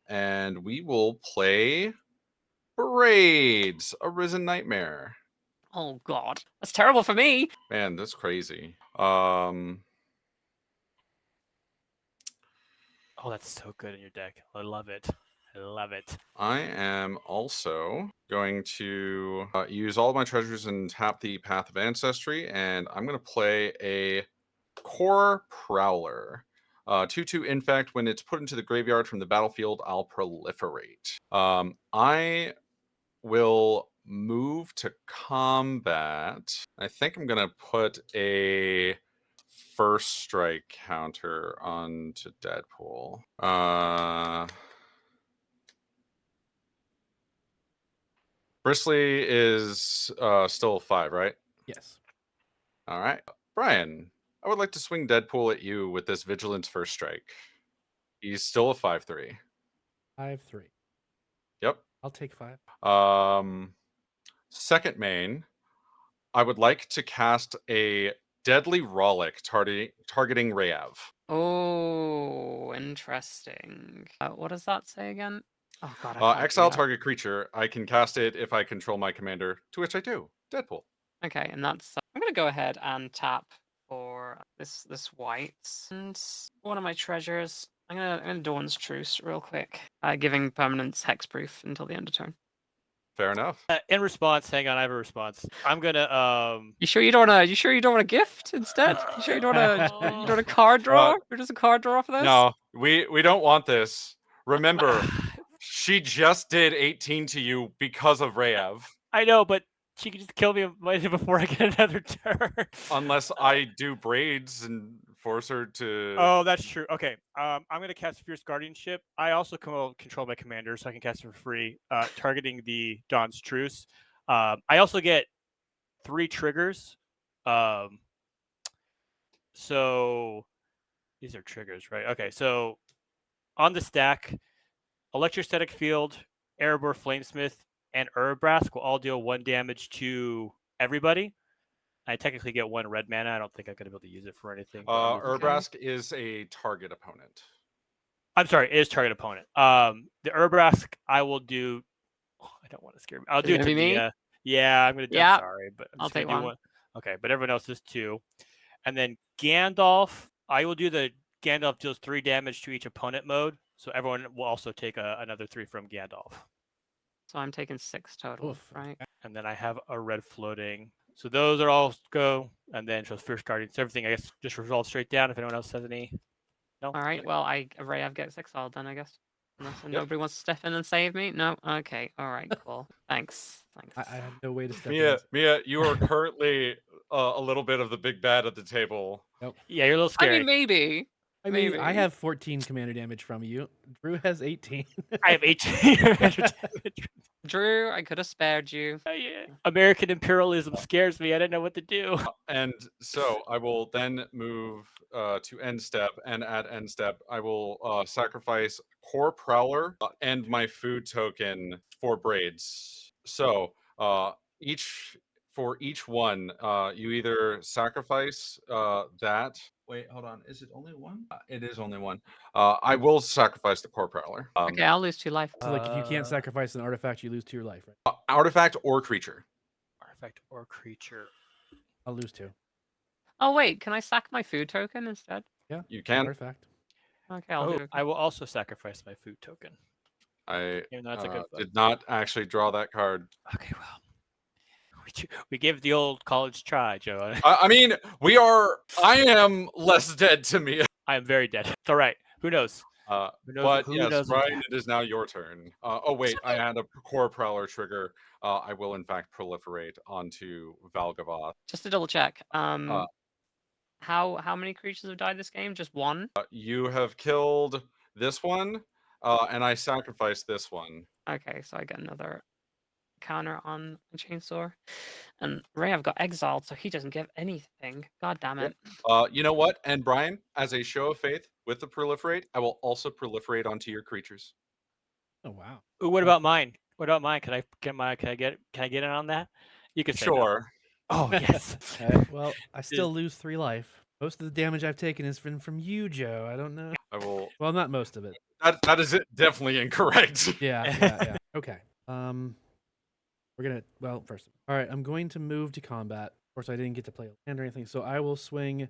and we will play Braids, Arisen Nightmare. Oh God, that's terrible for me. Man, that's crazy. Oh, that's so good in your deck. I love it. I love it. I am also going to use all of my treasures and tap the Path of Ancestry, and I'm going to play a Core Prowler. 2/2 infect. When it's put into the graveyard from the battlefield, I'll proliferate. I will move to combat. I think I'm going to put a first strike counter onto Deadpool. Bristly is still 5, right? Yes. All right. Brian, I would like to swing Deadpool at you with this Vigilance first strike. He's still a 5/3. 5/3. Yep. I'll take 5. Second main, I would like to cast a Deadly Rollick targeting Rayav. Oh, interesting. What does that say again? Oh God, I can't Exile do that. target creature. I can cast it if I control my commander, to which I do. Deadpool. Okay, and that's. I'm gonna go ahead and tap for this white and one of my treasures. I'm gonna Dawn's Truce real quick, giving permanence hexproof until the end of turn. Fair enough. In response, hang on, I have a response. I'm gonna You sure you don't want to? You sure you don't want a gift instead? You sure you don't want to? You don't want a card draw? Or just a card draw for this? No, we don't want this. Remember, she just did 18 to you because of Rayav. I know, but she can just kill me before I get another turn. Unless I do braids and force her to. Oh, that's true. Okay, I'm gonna cast Fierce Guardianship. I also control my commander, so I can cast it for free, targeting the Dawn's Truce. I also get 3 triggers. So these are triggers, right? Okay, so on the stack, Electrostatic Field, Erebor Flamesmith, and Urabrask will all deal 1 damage to everybody. I technically get 1 red mana. I don't think I'm gonna be able to use it for anything. Urbrask is a target opponent. I'm sorry, it is target opponent. The Urbrask I will do. I don't want to scare me. I'll Is it do it gonna to be me? Mia. Yeah, I'm gonna do. Yeah, I'm sorry, but I'm I'll just gonna take do one. one. Okay, but everyone else is 2. And then Gandalf, I will do the Gandalf deals 3 damage to each opponent mode. So everyone will also take another 3 from Gandalf. So I'm taking 6 total, Oof. right? And then I have a red floating. So those are all go. And then just first guardians, everything I guess just resolves straight down. If anyone else has any. No. All right. Well, I've got exiled then, I guess. Unless Yep. nobody wants to step in and save me. No. Okay. All right. Cool. Thanks. I have no way to step Mia, you are currently a little bit of the big bad at the table. Yeah, you're a little I scary. mean, maybe. I mean, I Maybe. have 14 commander damage from you. Drew has 18. I have 18 damage. Drew, I could have spared you. Yeah. American imperialism scares me. I didn't know what to do. And so I will then move to end step, and at end step, I will sacrifice Core Prowler and my food token for braids. So for each one, you either sacrifice that. Wait, hold on. Is it only one? It is only one. I will sacrifice the Core Prowler. Okay, I'll lose 2 life. So, like, if you can't Uh, sacrifice an artifact, you lose 2 life, right? Artifact or creature. Artifact or creature. I'll lose 2. Oh wait, can I sack my food token instead? Yeah, You can. artifact. Okay, I'll do it. I will also sacrifice my food token. I Even though that's a good one. did not actually draw that card. Okay, well. We gave the old college try, Joe. I mean, I am less dead to me. I am very dead. It's all right. Who knows? But who yes, knows Brian, it is now your turn. Oh wait, I had a Core Prowler trigger. I will in fact proliferate onto Valgavoth. Just to double check. How many creatures have died this game? Just 1? You have killed this one, and I sacrificed this one. Okay, so I get another counter on a chainsaw. And Ray, I've got exiled, so he doesn't give anything. God damn it. You know what? And Brian, as a show of faith with the proliferate, I will also proliferate onto your creatures. Oh, wow. Ooh, what about mine? What about mine? Can I get in on that? You can say no. Sure. Oh yes. Well, I still lose 3 life. Most of the damage I've taken is from you, Joe. I don't know. I will. Well, not most of it. That is definitely incorrect. Yeah. Okay. We're gonna. Well, first. All right. I'm going to move to combat. Of course, I didn't get to play a land or anything, so I will swing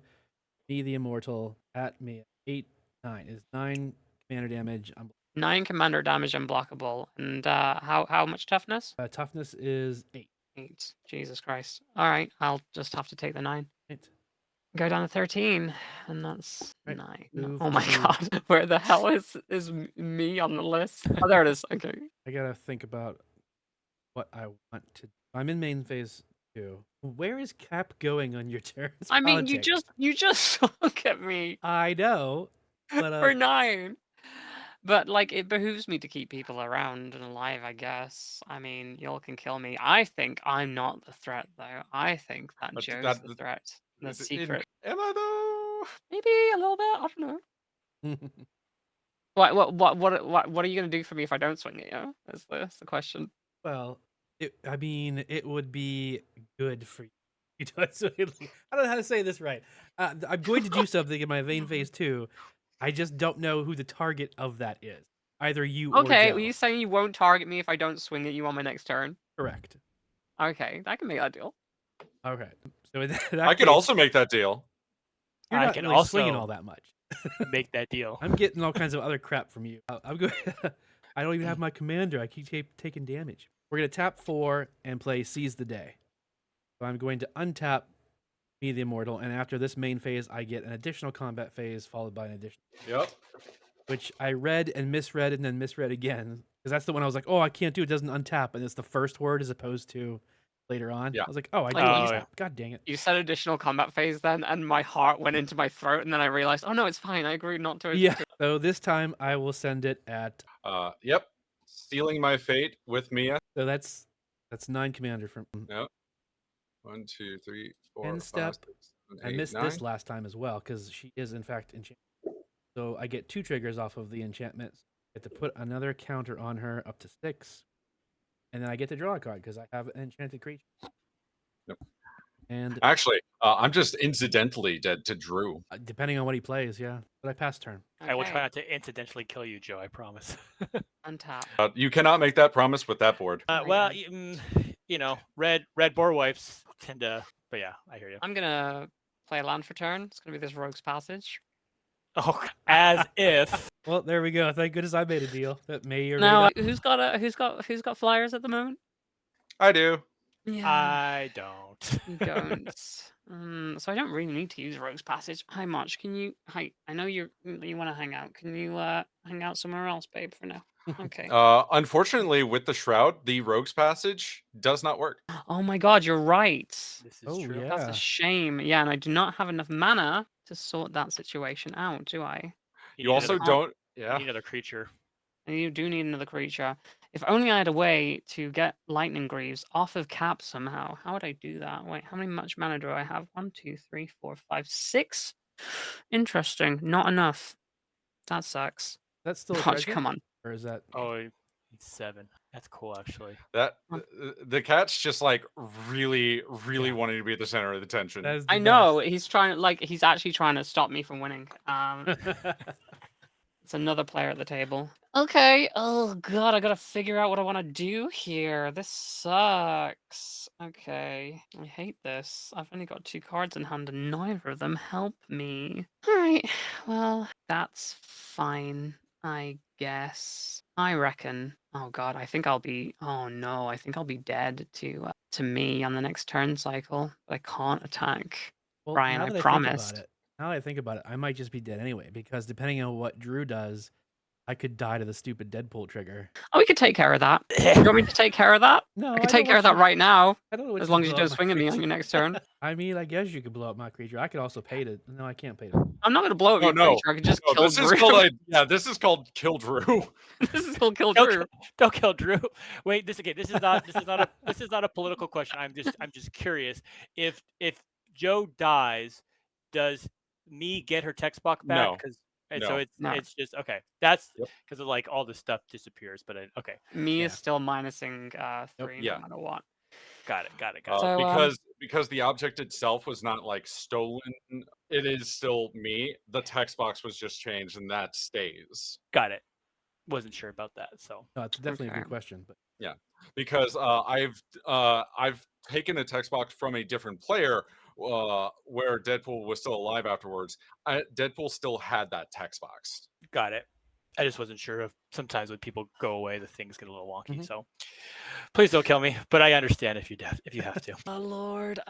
me the immortal at me. 8, 9 is 9 commander damage. 9 commander damage unblockable. And how much toughness? Toughness is 8. 8. Jesus Christ. All right, I'll just have to take the 9. Right. Go down to 13, and that's Right, 9. move Oh my to- god, where the hell is me on the list? Oh, there it is. Okay. I gotta think about what I want to. I'm in main phase 2. Where is Cap going on your turn? I mean, you just look at me I know, but for 9. But like, it behooves me to keep people around and alive, I guess. I mean, y'all can kill me. I think I'm not the threat, though. I think that But Joe's the threat. The secret. Am I though? Maybe a little bit. I don't know. What are you gonna do for me if I don't swing at you? That's the question. Well, I mean, it would be good for you. I don't know how to say this right. I'm going to do something in my main phase 2. I just don't know who the target of that is. Either you or Okay, Joe. well, you saying you won't target me if I don't swing at you on my next turn? Correct. Okay, I can make that deal. Okay. So in that I could case, also make that deal. you're I not can really swinging also- all that much. Make that deal. I'm getting all kinds of other crap from you. I'm going. I don't even have my commander. I keep taking damage. We're gonna tap 4 and play Seize the Day. So I'm going to untap me the Immortal, and after this main phase, I get an additional combat phase followed by an additional, Yep. which I read and misread and then misread again because that's the one I was like, oh, I can't do it. Doesn't untap, and it's the first word as opposed to later on. Yeah. I was like, oh, I do Like, untap. yeah. God dang it. You said additional combat phase then, and my heart went into my throat, and then I realized, oh no, it's fine. I agreed not to. Yeah. So this time I will send it at. Yep. Stealing my fate with Mia. So that's 9 commander from. 1, 2, 3, 4, End 5, step. 6, 7, I 8, missed 9. this last time as well because she is in fact enchanted. So I get 2 triggers off of the enchantment. I get to put another counter on her up to 6, and then I get to draw a card because I have an enchanted creature. Yep. And Actually, I'm just incidentally dead to Drew. depending on what he plays, yeah. But I pass turn. I will try Okay, not to incidentally kill you, Joe. I promise. untap. You cannot make that promise with that board. Oh, Well, yeah. you know, red board wipes tend to. But yeah, I hear you. I'm gonna play a land for turn. It's gonna be this Rogue's Passage. Oh, as if. Well, there we go. Thank goodness I made a deal that may or may Now, not. who's got flyers at the moment? I do. Yeah, I don't. you don't. So I don't really need to use Rogue's Passage. Hi, March. Can you? Hi, I know you want to hang out. Can you hang out somewhere else, babe? For now. Okay. Unfortunately, with the Shroud, the Rogue's Passage does not work. Oh my God, you're right. This is Oh, true. yeah. That's a shame. Yeah, and I do not have enough mana to sort that situation out, do I? You need also another, don't. you Yeah. need another creature. And you do need another creature. If only I had a way to get Lightning Greaves off of Cap somehow. How would I do that? Wait, how much mana do I have? 1, 2, 3, 4, 5, 6. Interesting. Not enough. That sucks. That's still a Hodge, treasure? come on. Or is that? Oh, it's 7. That's cool, actually. That Huh. the cat's just like really Yeah. wanting to be at the center of attention. That is the I know. He's actually trying to stop me from winning. best. It's another player at the table. Okay. Oh God, I gotta figure out what I want to do here. This sucks. Okay, I hate this. I've only got 2 cards in hand, and neither of them help me. All right. Well, that's fine, I guess. I reckon. Oh God, I think I'll be. Oh no, I think I'll be dead to me on the next turn cycle. But I can't attack. Well, Brian, now I that promised. now that I think about it, I might just be dead anyway, because depending on what Drew does, I could die to the stupid Deadpool trigger. Oh, we could take care of that. Do you want me to take care of that? No, I could take care of that right. right now, I don't know what as you long as you blow don't up my swing at me on creature. your next turn. I mean, I guess you could blow up my creature. I could also pay to. No, I can't pay to. I'm not going to blow up Oh your no! creature. I could just No, kill this is Drew. called this is called Kill Drew. This is called kill Don't Drew. Don't kill Drew. Wait, this is not a political question. I'm just curious. If Joe dies, does me get her text box back? No. Because No. so No. it's just okay. That's Yep. because of like all this stuff disappears. But okay, Me Yeah. is still minusing 3 Yeah. no matter what. got it. So, Because the object itself was not like stolen, it is still me. The text box was just changed, and that stays. Got it. Wasn't sure about that. So No, it's definitely a Okay. good question. But Because I've taken a text box from a different player where Deadpool was still alive afterwards. Deadpool still had that text box. got it. I just wasn't sure if sometimes when people go away, the things get a little wonky. Mhm. So please don't kill me. But I understand if you have to. oh Lord,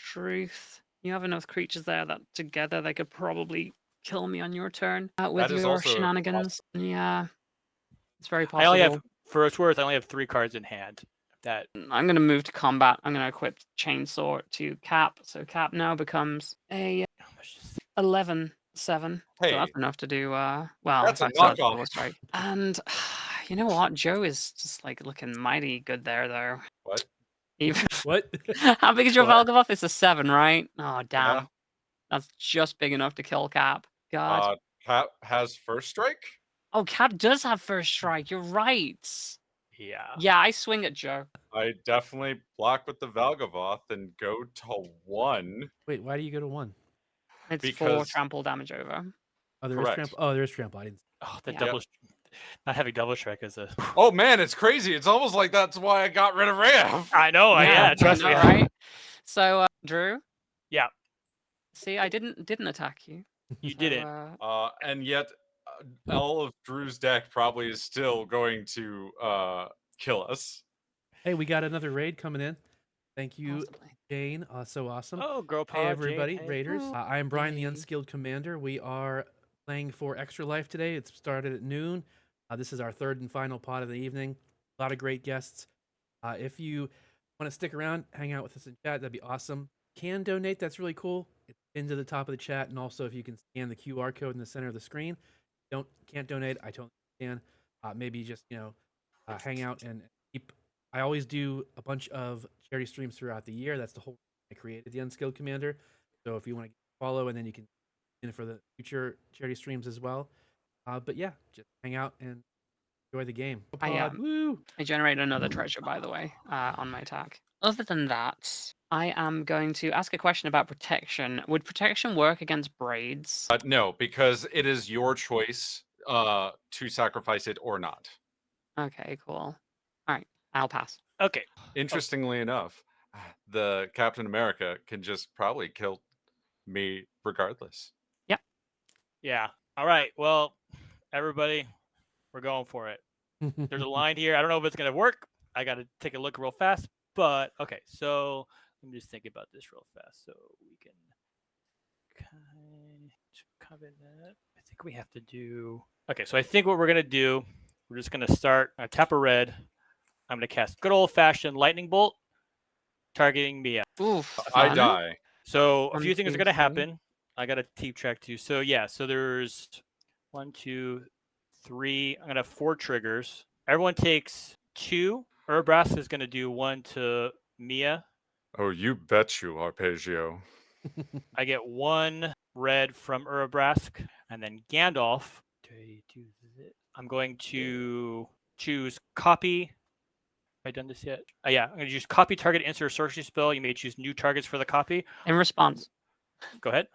truth. You have enough creatures there that together they could probably kill me on your turn with That is your also shenanigans. Yeah, it's very I possible. only have, for its worth, I only have 3 cards in hand. That I'm going to move to combat. I'm going to equip Chainsaw to Cap. So Cap now becomes a 11-7. So Hey. that's enough to do, well, That's a if I search knockoff. Double Strike. And you know what? Joe is just like looking mighty good there, though. What? Even what? how big is your What? Valgavoth? It's a 7, right? Oh, damn. Yeah. That's just big enough to kill Cap. God. Cat has first strike. Oh, Cap does have first strike. You're right. yeah. Yeah, I swing at Joe. I definitely block with the Valgavoth and go to 1. Wait, why do you go to 1? It's 4 Because- trample damage over. Oh, there is Correct. trample. Oh, there is trample. I didn't. Oh, the Yeah. double. Not having double strike is a. Oh man, it's crazy. It's almost like that's why I got rid of Rav. I know. Yeah, trust I me. know, right? So, Drew. Yeah. See, I didn't attack you. You So, did it. And yet, all of Drew's deck probably is still going to kill us. Hey, we got another raid coming in. Thank you, possibly. Jane. So awesome. Oh, girl Hey everybody, Raiders. Oh, I am Brian, the hey. Unskilled Commander. We are playing for Extra Life today. It started at noon. This is our 3rd and final pod of the evening. A lot of great guests. If you want to stick around, hang out with us in chat, that'd be awesome. Can donate, that's really cool. It's pinned to the top of the chat, and also if you can scan the QR code in the center of the screen. Can't donate, I totally understand. Maybe just hang out and keep. I always do a bunch of charity streams throughout the year. That's the whole reason I created the Unskilled Commander. So if you want to follow, and then you can in for the future charity streams as well. But yeah, just hang out and enjoy the game. I, Woo! I generated another treasure, by the way, on my attack. Other than that, I am going to ask a question about protection. Would protection work against braids? No, because it is your choice to sacrifice it or not. Okay, cool. All right, I'll pass. Okay. Interestingly enough, the Captain America can just probably kill me regardless. Yeah. All right. Well, everybody, we're going for it. There's a line here. I don't know if it's gonna work. I got to take a look real fast. But okay, so let me just think about this real fast, so we can cover that. I think we have to do. Okay, so I think what we're gonna do, we're just gonna start. I tap a red. I'm gonna cast good old fashioned lightning bolt, targeting Mia. Oof. I Fun. die. So a One, few things are two, gonna three. happen. I gotta keep track too. So yeah, so there's 1, 2, 3. I'm gonna have 4 triggers. Everyone takes 2. Urbrask is gonna do 1 to Mia. Oh, you bet you, Arpeggio. I get 1 red from Urbrask, and then Gandalf. I'm going to choose copy. Have I done this yet? Yeah, I'm going to use copy target insert sorcery spell. You may choose new targets for the copy. In response, Go ahead.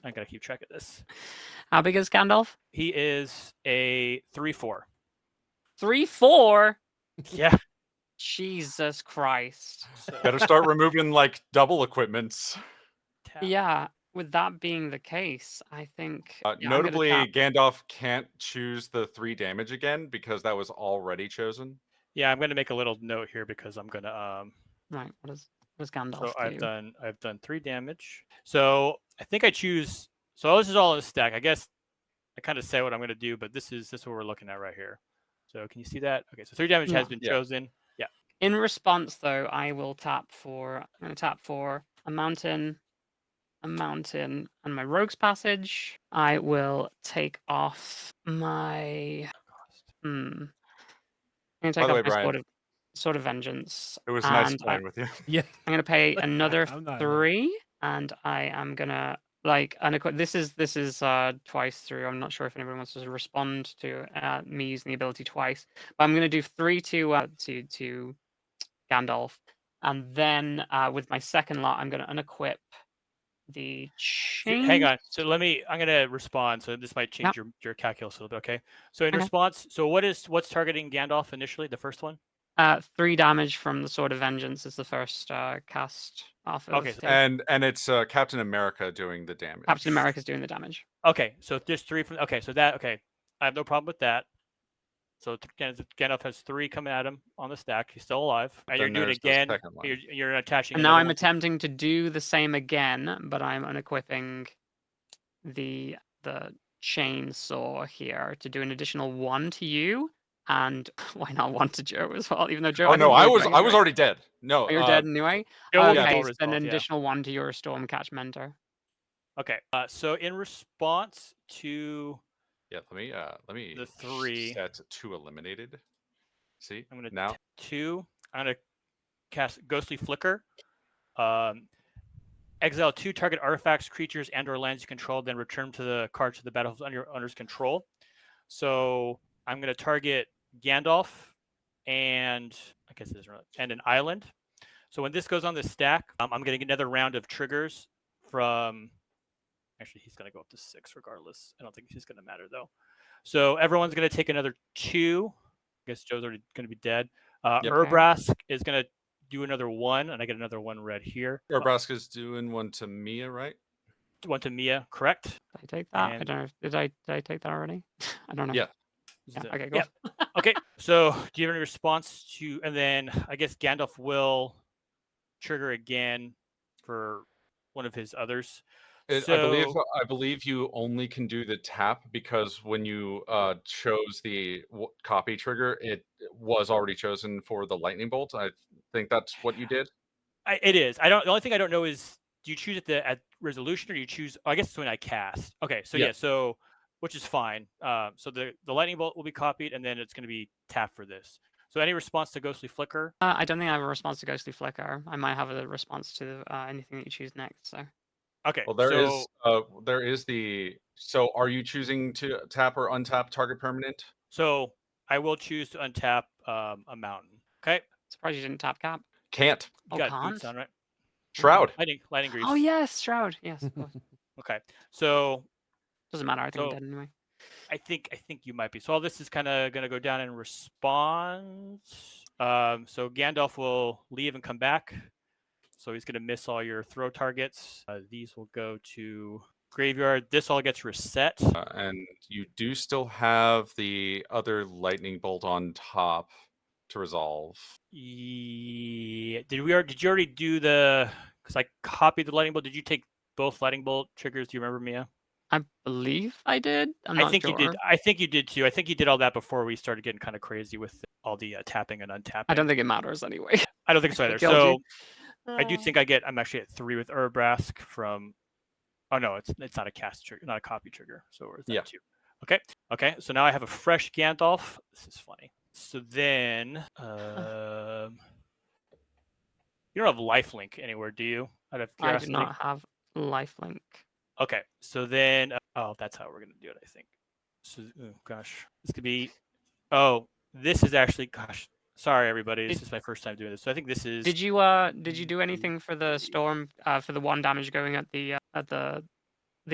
I gotta keep track of this. how big is Gandalf? He is a 3/4. 3/4. Yeah. Jesus Christ. So, Better start removing like double equipments. tap. Yeah, with that being the case, I think yeah, I'm gonna Notably, tap. Gandalf can't choose the 3 damage again because that was already chosen. Yeah, I'm gonna make a little note here because I'm gonna Right, what does Gandalf So do? I've done 3 damage. So I think I choose. So this is all in a stack. I guess I kind of say what I'm gonna do, but this is what we're looking at right here. So can you see that? Okay, so 3 damage Yeah. has been Yeah. chosen. Yeah. In response, though, I will tap for. I'm going to tap for a mountain, and my rogue's passage. I will take off my. I'm going to By take the off way, my Brian, sword of vengeance. it was nice and playing with you. Yeah. I'm going to pay another I'm not 3, and I am going to this is twice through. I'm not sure if anyone wants to respond to me using the ability twice, but I'm going to do 3 to Gandalf, and then with my second lot, I'm going to unequip the chain. Hang on. So I'm gonna respond. So this might change your calculus a little bit. Okay. So in Okay. response, so what's targeting Gandalf initially? The first one. 3 damage from the Sword of Vengeance is the first cast off of. Okay, his- And it's Captain America doing the damage. Captain America's doing the damage. Okay, so there's 3 from. Okay, so that okay. I have no problem with that. So Gandalf has 3 coming at him on the stack. He's still alive, and you're Then doing it there's the again. second one. You're attaching. And now another I'm one. attempting to do the same again, but I'm unequipping the chainsaw here to do an additional 1 to you, and why not 1 to Joe as well? Even though Joe. Oh no, I I think was Joe doing it already dead. No, Oh, you're dead anyway. Joe will be Okay, full so then resolve, an yeah. additional 1 to your Stormcatch mentor. Okay. So in response to Yeah, let me the 3, set 2 eliminated. See, I'm gonna now 2. I'm gonna cast Ghostly Flicker. Exile 2 target artifacts, creatures, and/or lands you control, then return to the cards to the battlefield under your owner's control. So I'm gonna target Gandalf and I guess this and an island. So when this goes on the stack, I'm getting another round of triggers from. Actually, he's gonna go up to 6 regardless. I don't think he's gonna matter though. So everyone's gonna take another 2. I guess Joe's already gonna be dead. Yep. Urbrask is gonna do another 1, and I get another 1 red here. Urbraska's doing 1 to Mia, right? 1 to Mia, correct? Did I take that? I And- don't know. Did I take that already? I don't know. Yeah. Yeah, okay, go. Yeah. Okay. So do you have any response to? And then I guess Gandalf will trigger again for one of his others. I So believe you only can do the tap because when you chose the copy trigger, it was already chosen for the lightning bolt. I think that's what you did. it is. I don't. The only thing I don't know is do you choose at resolution or do you choose? Oh, I guess it's when I cast. Okay. So Yeah. yeah. So which is fine. So the lightning bolt will be copied and then it's going to be tapped for this. So any response to Ghostly Flicker? I don't think I have a response to Ghostly Flicker. I might have a response to anything that you choose next. So Okay. Well, so, there is the. So, are you choosing to tap or untap target permanent? So I will choose to untap a mountain. Okay. surprised you didn't tap Cap. Can't. You Oh, got can't? boots on, right? Shroud. Lightning greaves. Oh yes, Shroud. Yes, of course. Okay. So Doesn't matter. I think I'm So- dead anyway. I think you might be. So all this is kind of gonna go down in response. So Gandalf will leave and come back. So he's gonna miss all your throw targets. These will go to graveyard. This all gets reset. And you do still have the other lightning bolt on top to resolve. Yeah. Did you already do the? Because I copied the lightning bolt. Did you take both lightning bolt triggers? Do you remember, Mia? I believe I did. I'm I not think sure. you did. I think you did too. I think you did all that before we started getting kind of crazy with all the tapping and untapping. I don't think it matters anyway. I don't think so either. Killed So you. I do think I'm actually at 3 with Urbrask from. Oh no, it's not a cast trigger, not a copy trigger. So we're at Yeah. 2. Okay. So now I have a fresh Gandalf. This is funny. So then, you don't have lifelink anywhere, do you? Out of I do curiosity. not have lifelink. Okay. So then, oh, that's how we're gonna do it, I think. So, oh gosh, this could be. Oh, this is actually. Gosh, sorry everybody. This is my first time doing this. So I think this is. Did you do anything for the storm for the 1 damage going at the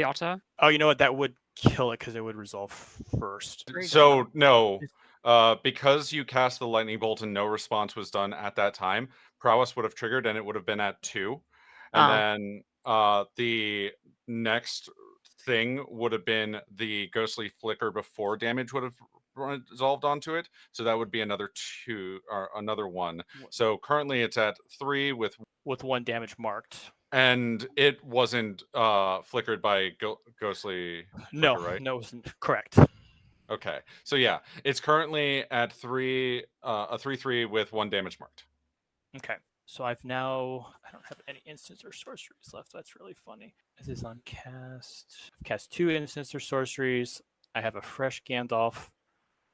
otter? Oh, you know what? That would kill it because it would resolve first. Great. So no, because you cast the lightning bolt and no response was done at that time, prowess would have triggered and it would have been at 2, and Oh. then the next thing would have been the ghostly flicker before damage would have resolved onto it. So that would be another 2 or another 1. So currently it's at 3 with 1 damage marked. and it wasn't flickered by ghostly flicker, No, right? no, it wasn't correct. Okay, so yeah, it's currently at 3, a 3/3 with 1 damage marked. Okay, so I don't have any instants or sorceries left. That's really funny. This is on cast. I've cast 2 instants or sorceries. I have a fresh Gandalf.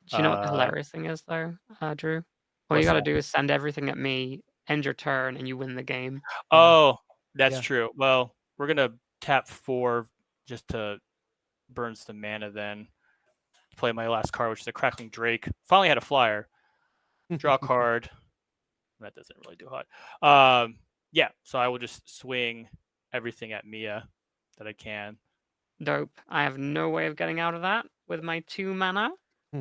Do you know what the hilarious thing is though, Drew? All what's you gotta that? do is send everything at me, end your turn, and you win the game. Oh, that's Yeah. true. Well, we're gonna tap 4 just to burn some mana. Then play my last card, which is a Crackling Drake. Finally had a flyer. Draw a card. That doesn't really do hot. Yeah, so I will just swing everything at Mia that I can. Dope. I have no way of getting out of that with my 2 mana.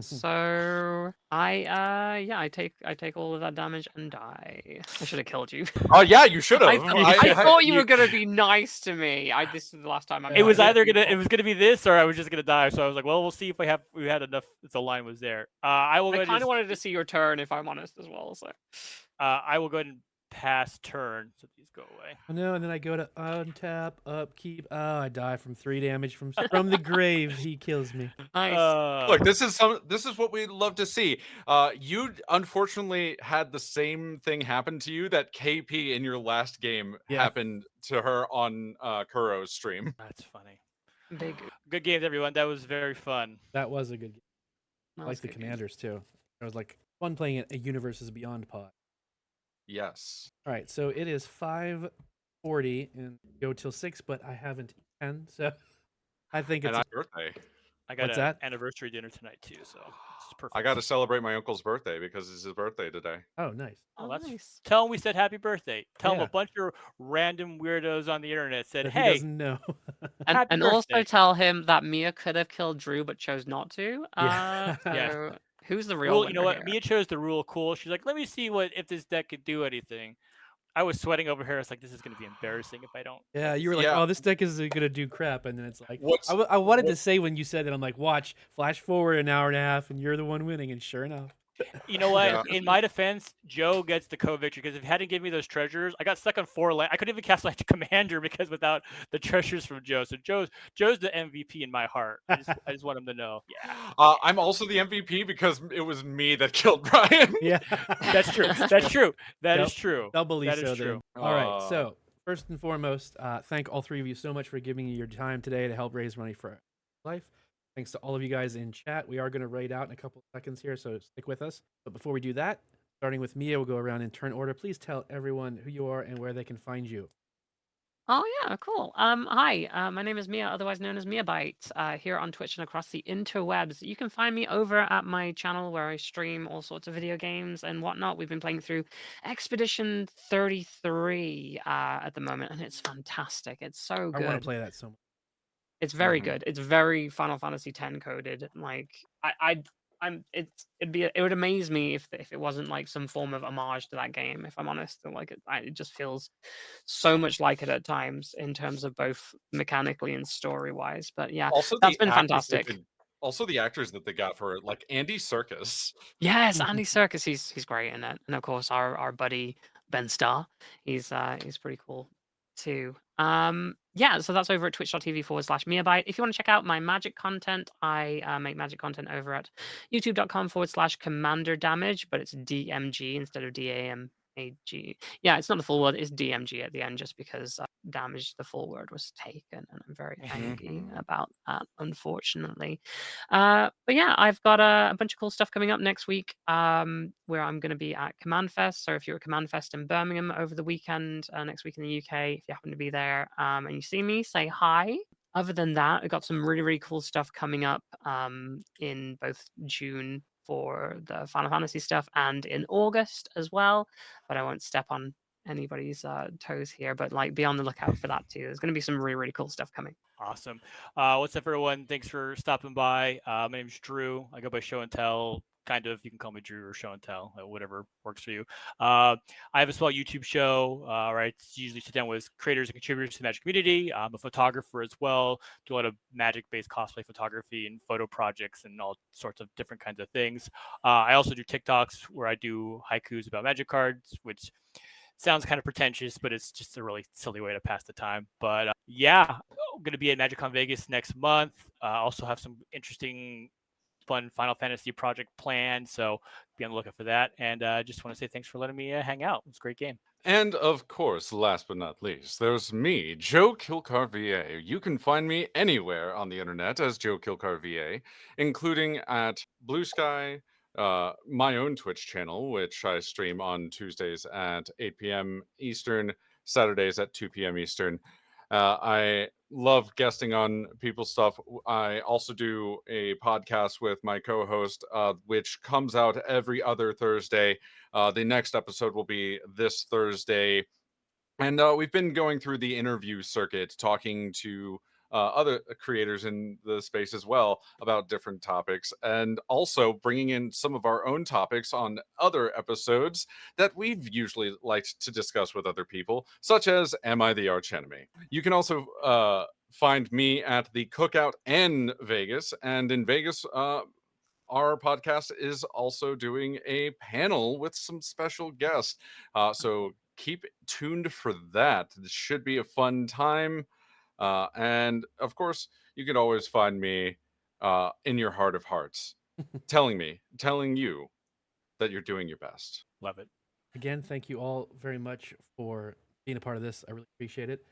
So I take all of that damage and die. I should have killed you. Oh yeah, you should have. I thought you were gonna be nice to me. This is the last time I'm. It was nice to either people. it was gonna be this or I was just gonna die. So I was like, well, we'll see if we had enough. If the line was there. I will. I go kind of wanted to see your turn, if I'm honest, as well. So. I will go ahead and pass turn, so these go away. Oh no, and then I go to untap, upkeep. Oh, I die from 3 damage from the grave. He kills me. Nice. Look, this is what we love to see. You unfortunately had the same thing happen to you that KP in your last game happened to her on Kuro's stream. That's funny. Big. Good games, everyone. That was very fun. That was a good game. That I was like the good. commanders too. It was like fun playing a Universes Beyond pod. Yes. All right, so it is 5:40 and go till 6, but I haven't eaten, so I think it's And birthday. I got What's an that? anniversary dinner tonight too, so it's perfect. I got to celebrate my uncle's birthday because it's his birthday today. oh nice. Oh, that's nice. Tell him we said happy birthday. Tell him Yeah. a bunch of random weirdos on the internet said, That he "Hey, doesn't know. And Happy also birthday. tell him that Mia could have killed Drew but chose not to. Yeah. So who's the real rule." winner You know what? here? Mia chose the rule cool. She's like, "Let me see if this deck could do anything." I was sweating over here. It's like this is going to be embarrassing if I don't. Yeah, you were like, Yeah. "Oh, this deck is gonna do crap," and then it's like, What's- I wanted to say when you said that, I'm like, "Watch, flash forward an hour and a half, and you're the one winning." And sure enough, You know what? Yeah. In my defense, Joe gets the co-victory because if he hadn't given me those treasures, I got stuck on 4 land. I couldn't even cast like Commander because without the treasures from Joe. So Joe's the MVP in my heart. I just want him to know. Yeah, I'm also the MVP because it was me that killed Brian. yeah, that's true. That's true. That is Yep. true. doubly That so. is Then. true. All right, so first and foremost, thank all 3 of you so much for giving me your time today to help raise money for life. Thanks to all of you guys in chat. We are going to raid out in a couple of seconds here, so stick with us. But before we do that, starting with Mia, we'll go around in turn order. Please tell everyone who you are and where they can find you. Oh yeah, cool. Hi, my name is Mia, otherwise known as Mia Byte, here on Twitch and across the interwebs. You can find me over at my channel where I stream all sorts of video games and whatnot. We've been playing through Expedition 33 at the moment, and it's fantastic. It's so I want to good. play that so much. It's very Mhm. good. It's very Final Fantasy X coded. Like it would amaze me if it wasn't like some form of homage to that game. If I'm honest, and like it just feels so much like it at times in terms of both mechanically and story wise. But yeah, Also, that's the been actors that fantastic. the actors that they got for it, like Andy Serkis. Yes, Andy Serkis, he's great in it, and of course our buddy Ben Starr, he's pretty cool too. Yeah, so that's over at twitch.tv/meabyte. If you want to check out my magic content, I make magic content over at youtube.com/commander damage, but it's DMG instead of DAMAG. Yeah, it's not the full word, it's DMG at the end just because damage, the full word, was taken, and I'm very angry Mhm. about that, unfortunately. But yeah, I've got a bunch of cool stuff coming up next week where I'm going to be at Command Fest. So if you're at Command Fest in Birmingham over the weekend, next week in the UK, if you happen to be there and you see me, say hi. Other than that, I've got some really, really cool stuff coming up in both June for the Final Fantasy stuff and in August as well. But I won't step on anybody's toes here, but like be on the lookout for that too. There's going to be some really, really cool stuff coming. Awesome. What's up, everyone? Thanks for stopping by. My name's Drew. I go by Show and Tell. Kind of, you can call me Drew or Show and Tell, whatever works for you. I have a small YouTube show, where I usually sit down with creators and contributors to the Magic community. I'm a photographer as well. Do a lot of Magic-based cosplay photography and photo projects and all sorts of different kinds of things. I also do TikToks where I do haikus about Magic cards, which sounds kind of pretentious, but it's just a really silly way to pass the time. But yeah, I'm going to be at MagicCon Vegas next month. Also have some interesting, fun Final Fantasy project planned, so be on the lookout for that. And just want to say thanks for letting me hang out. It was a great game. And of course, last but not least, there's me, Joe Kilcar VA. You can find me anywhere on the internet as Joe Kilcar VA, including at Blue Sky, my own Twitch channel, which I stream on Tuesdays at 8 p.m. Eastern, Saturdays at 2 p.m. Eastern. I love guesting on people's stuff. I also do a podcast with my co-host, which comes out every other Thursday. The next episode will be this Thursday. And we've been going through the interview circuit, talking to other creators in the space as well about different topics, and also bringing in some of our own topics on other episodes that we've usually liked to discuss with other people, such as Am I the Arch Enemy? You can also find me at the Cookout in Vegas, and in Vegas, our podcast is also doing a panel with some special guests. So keep tuned for that. This should be a fun time. And of course, you can always find me in your heart of hearts, telling you that you're doing your best. Love it. Again, thank you all very much for being a part of this. I really appreciate it.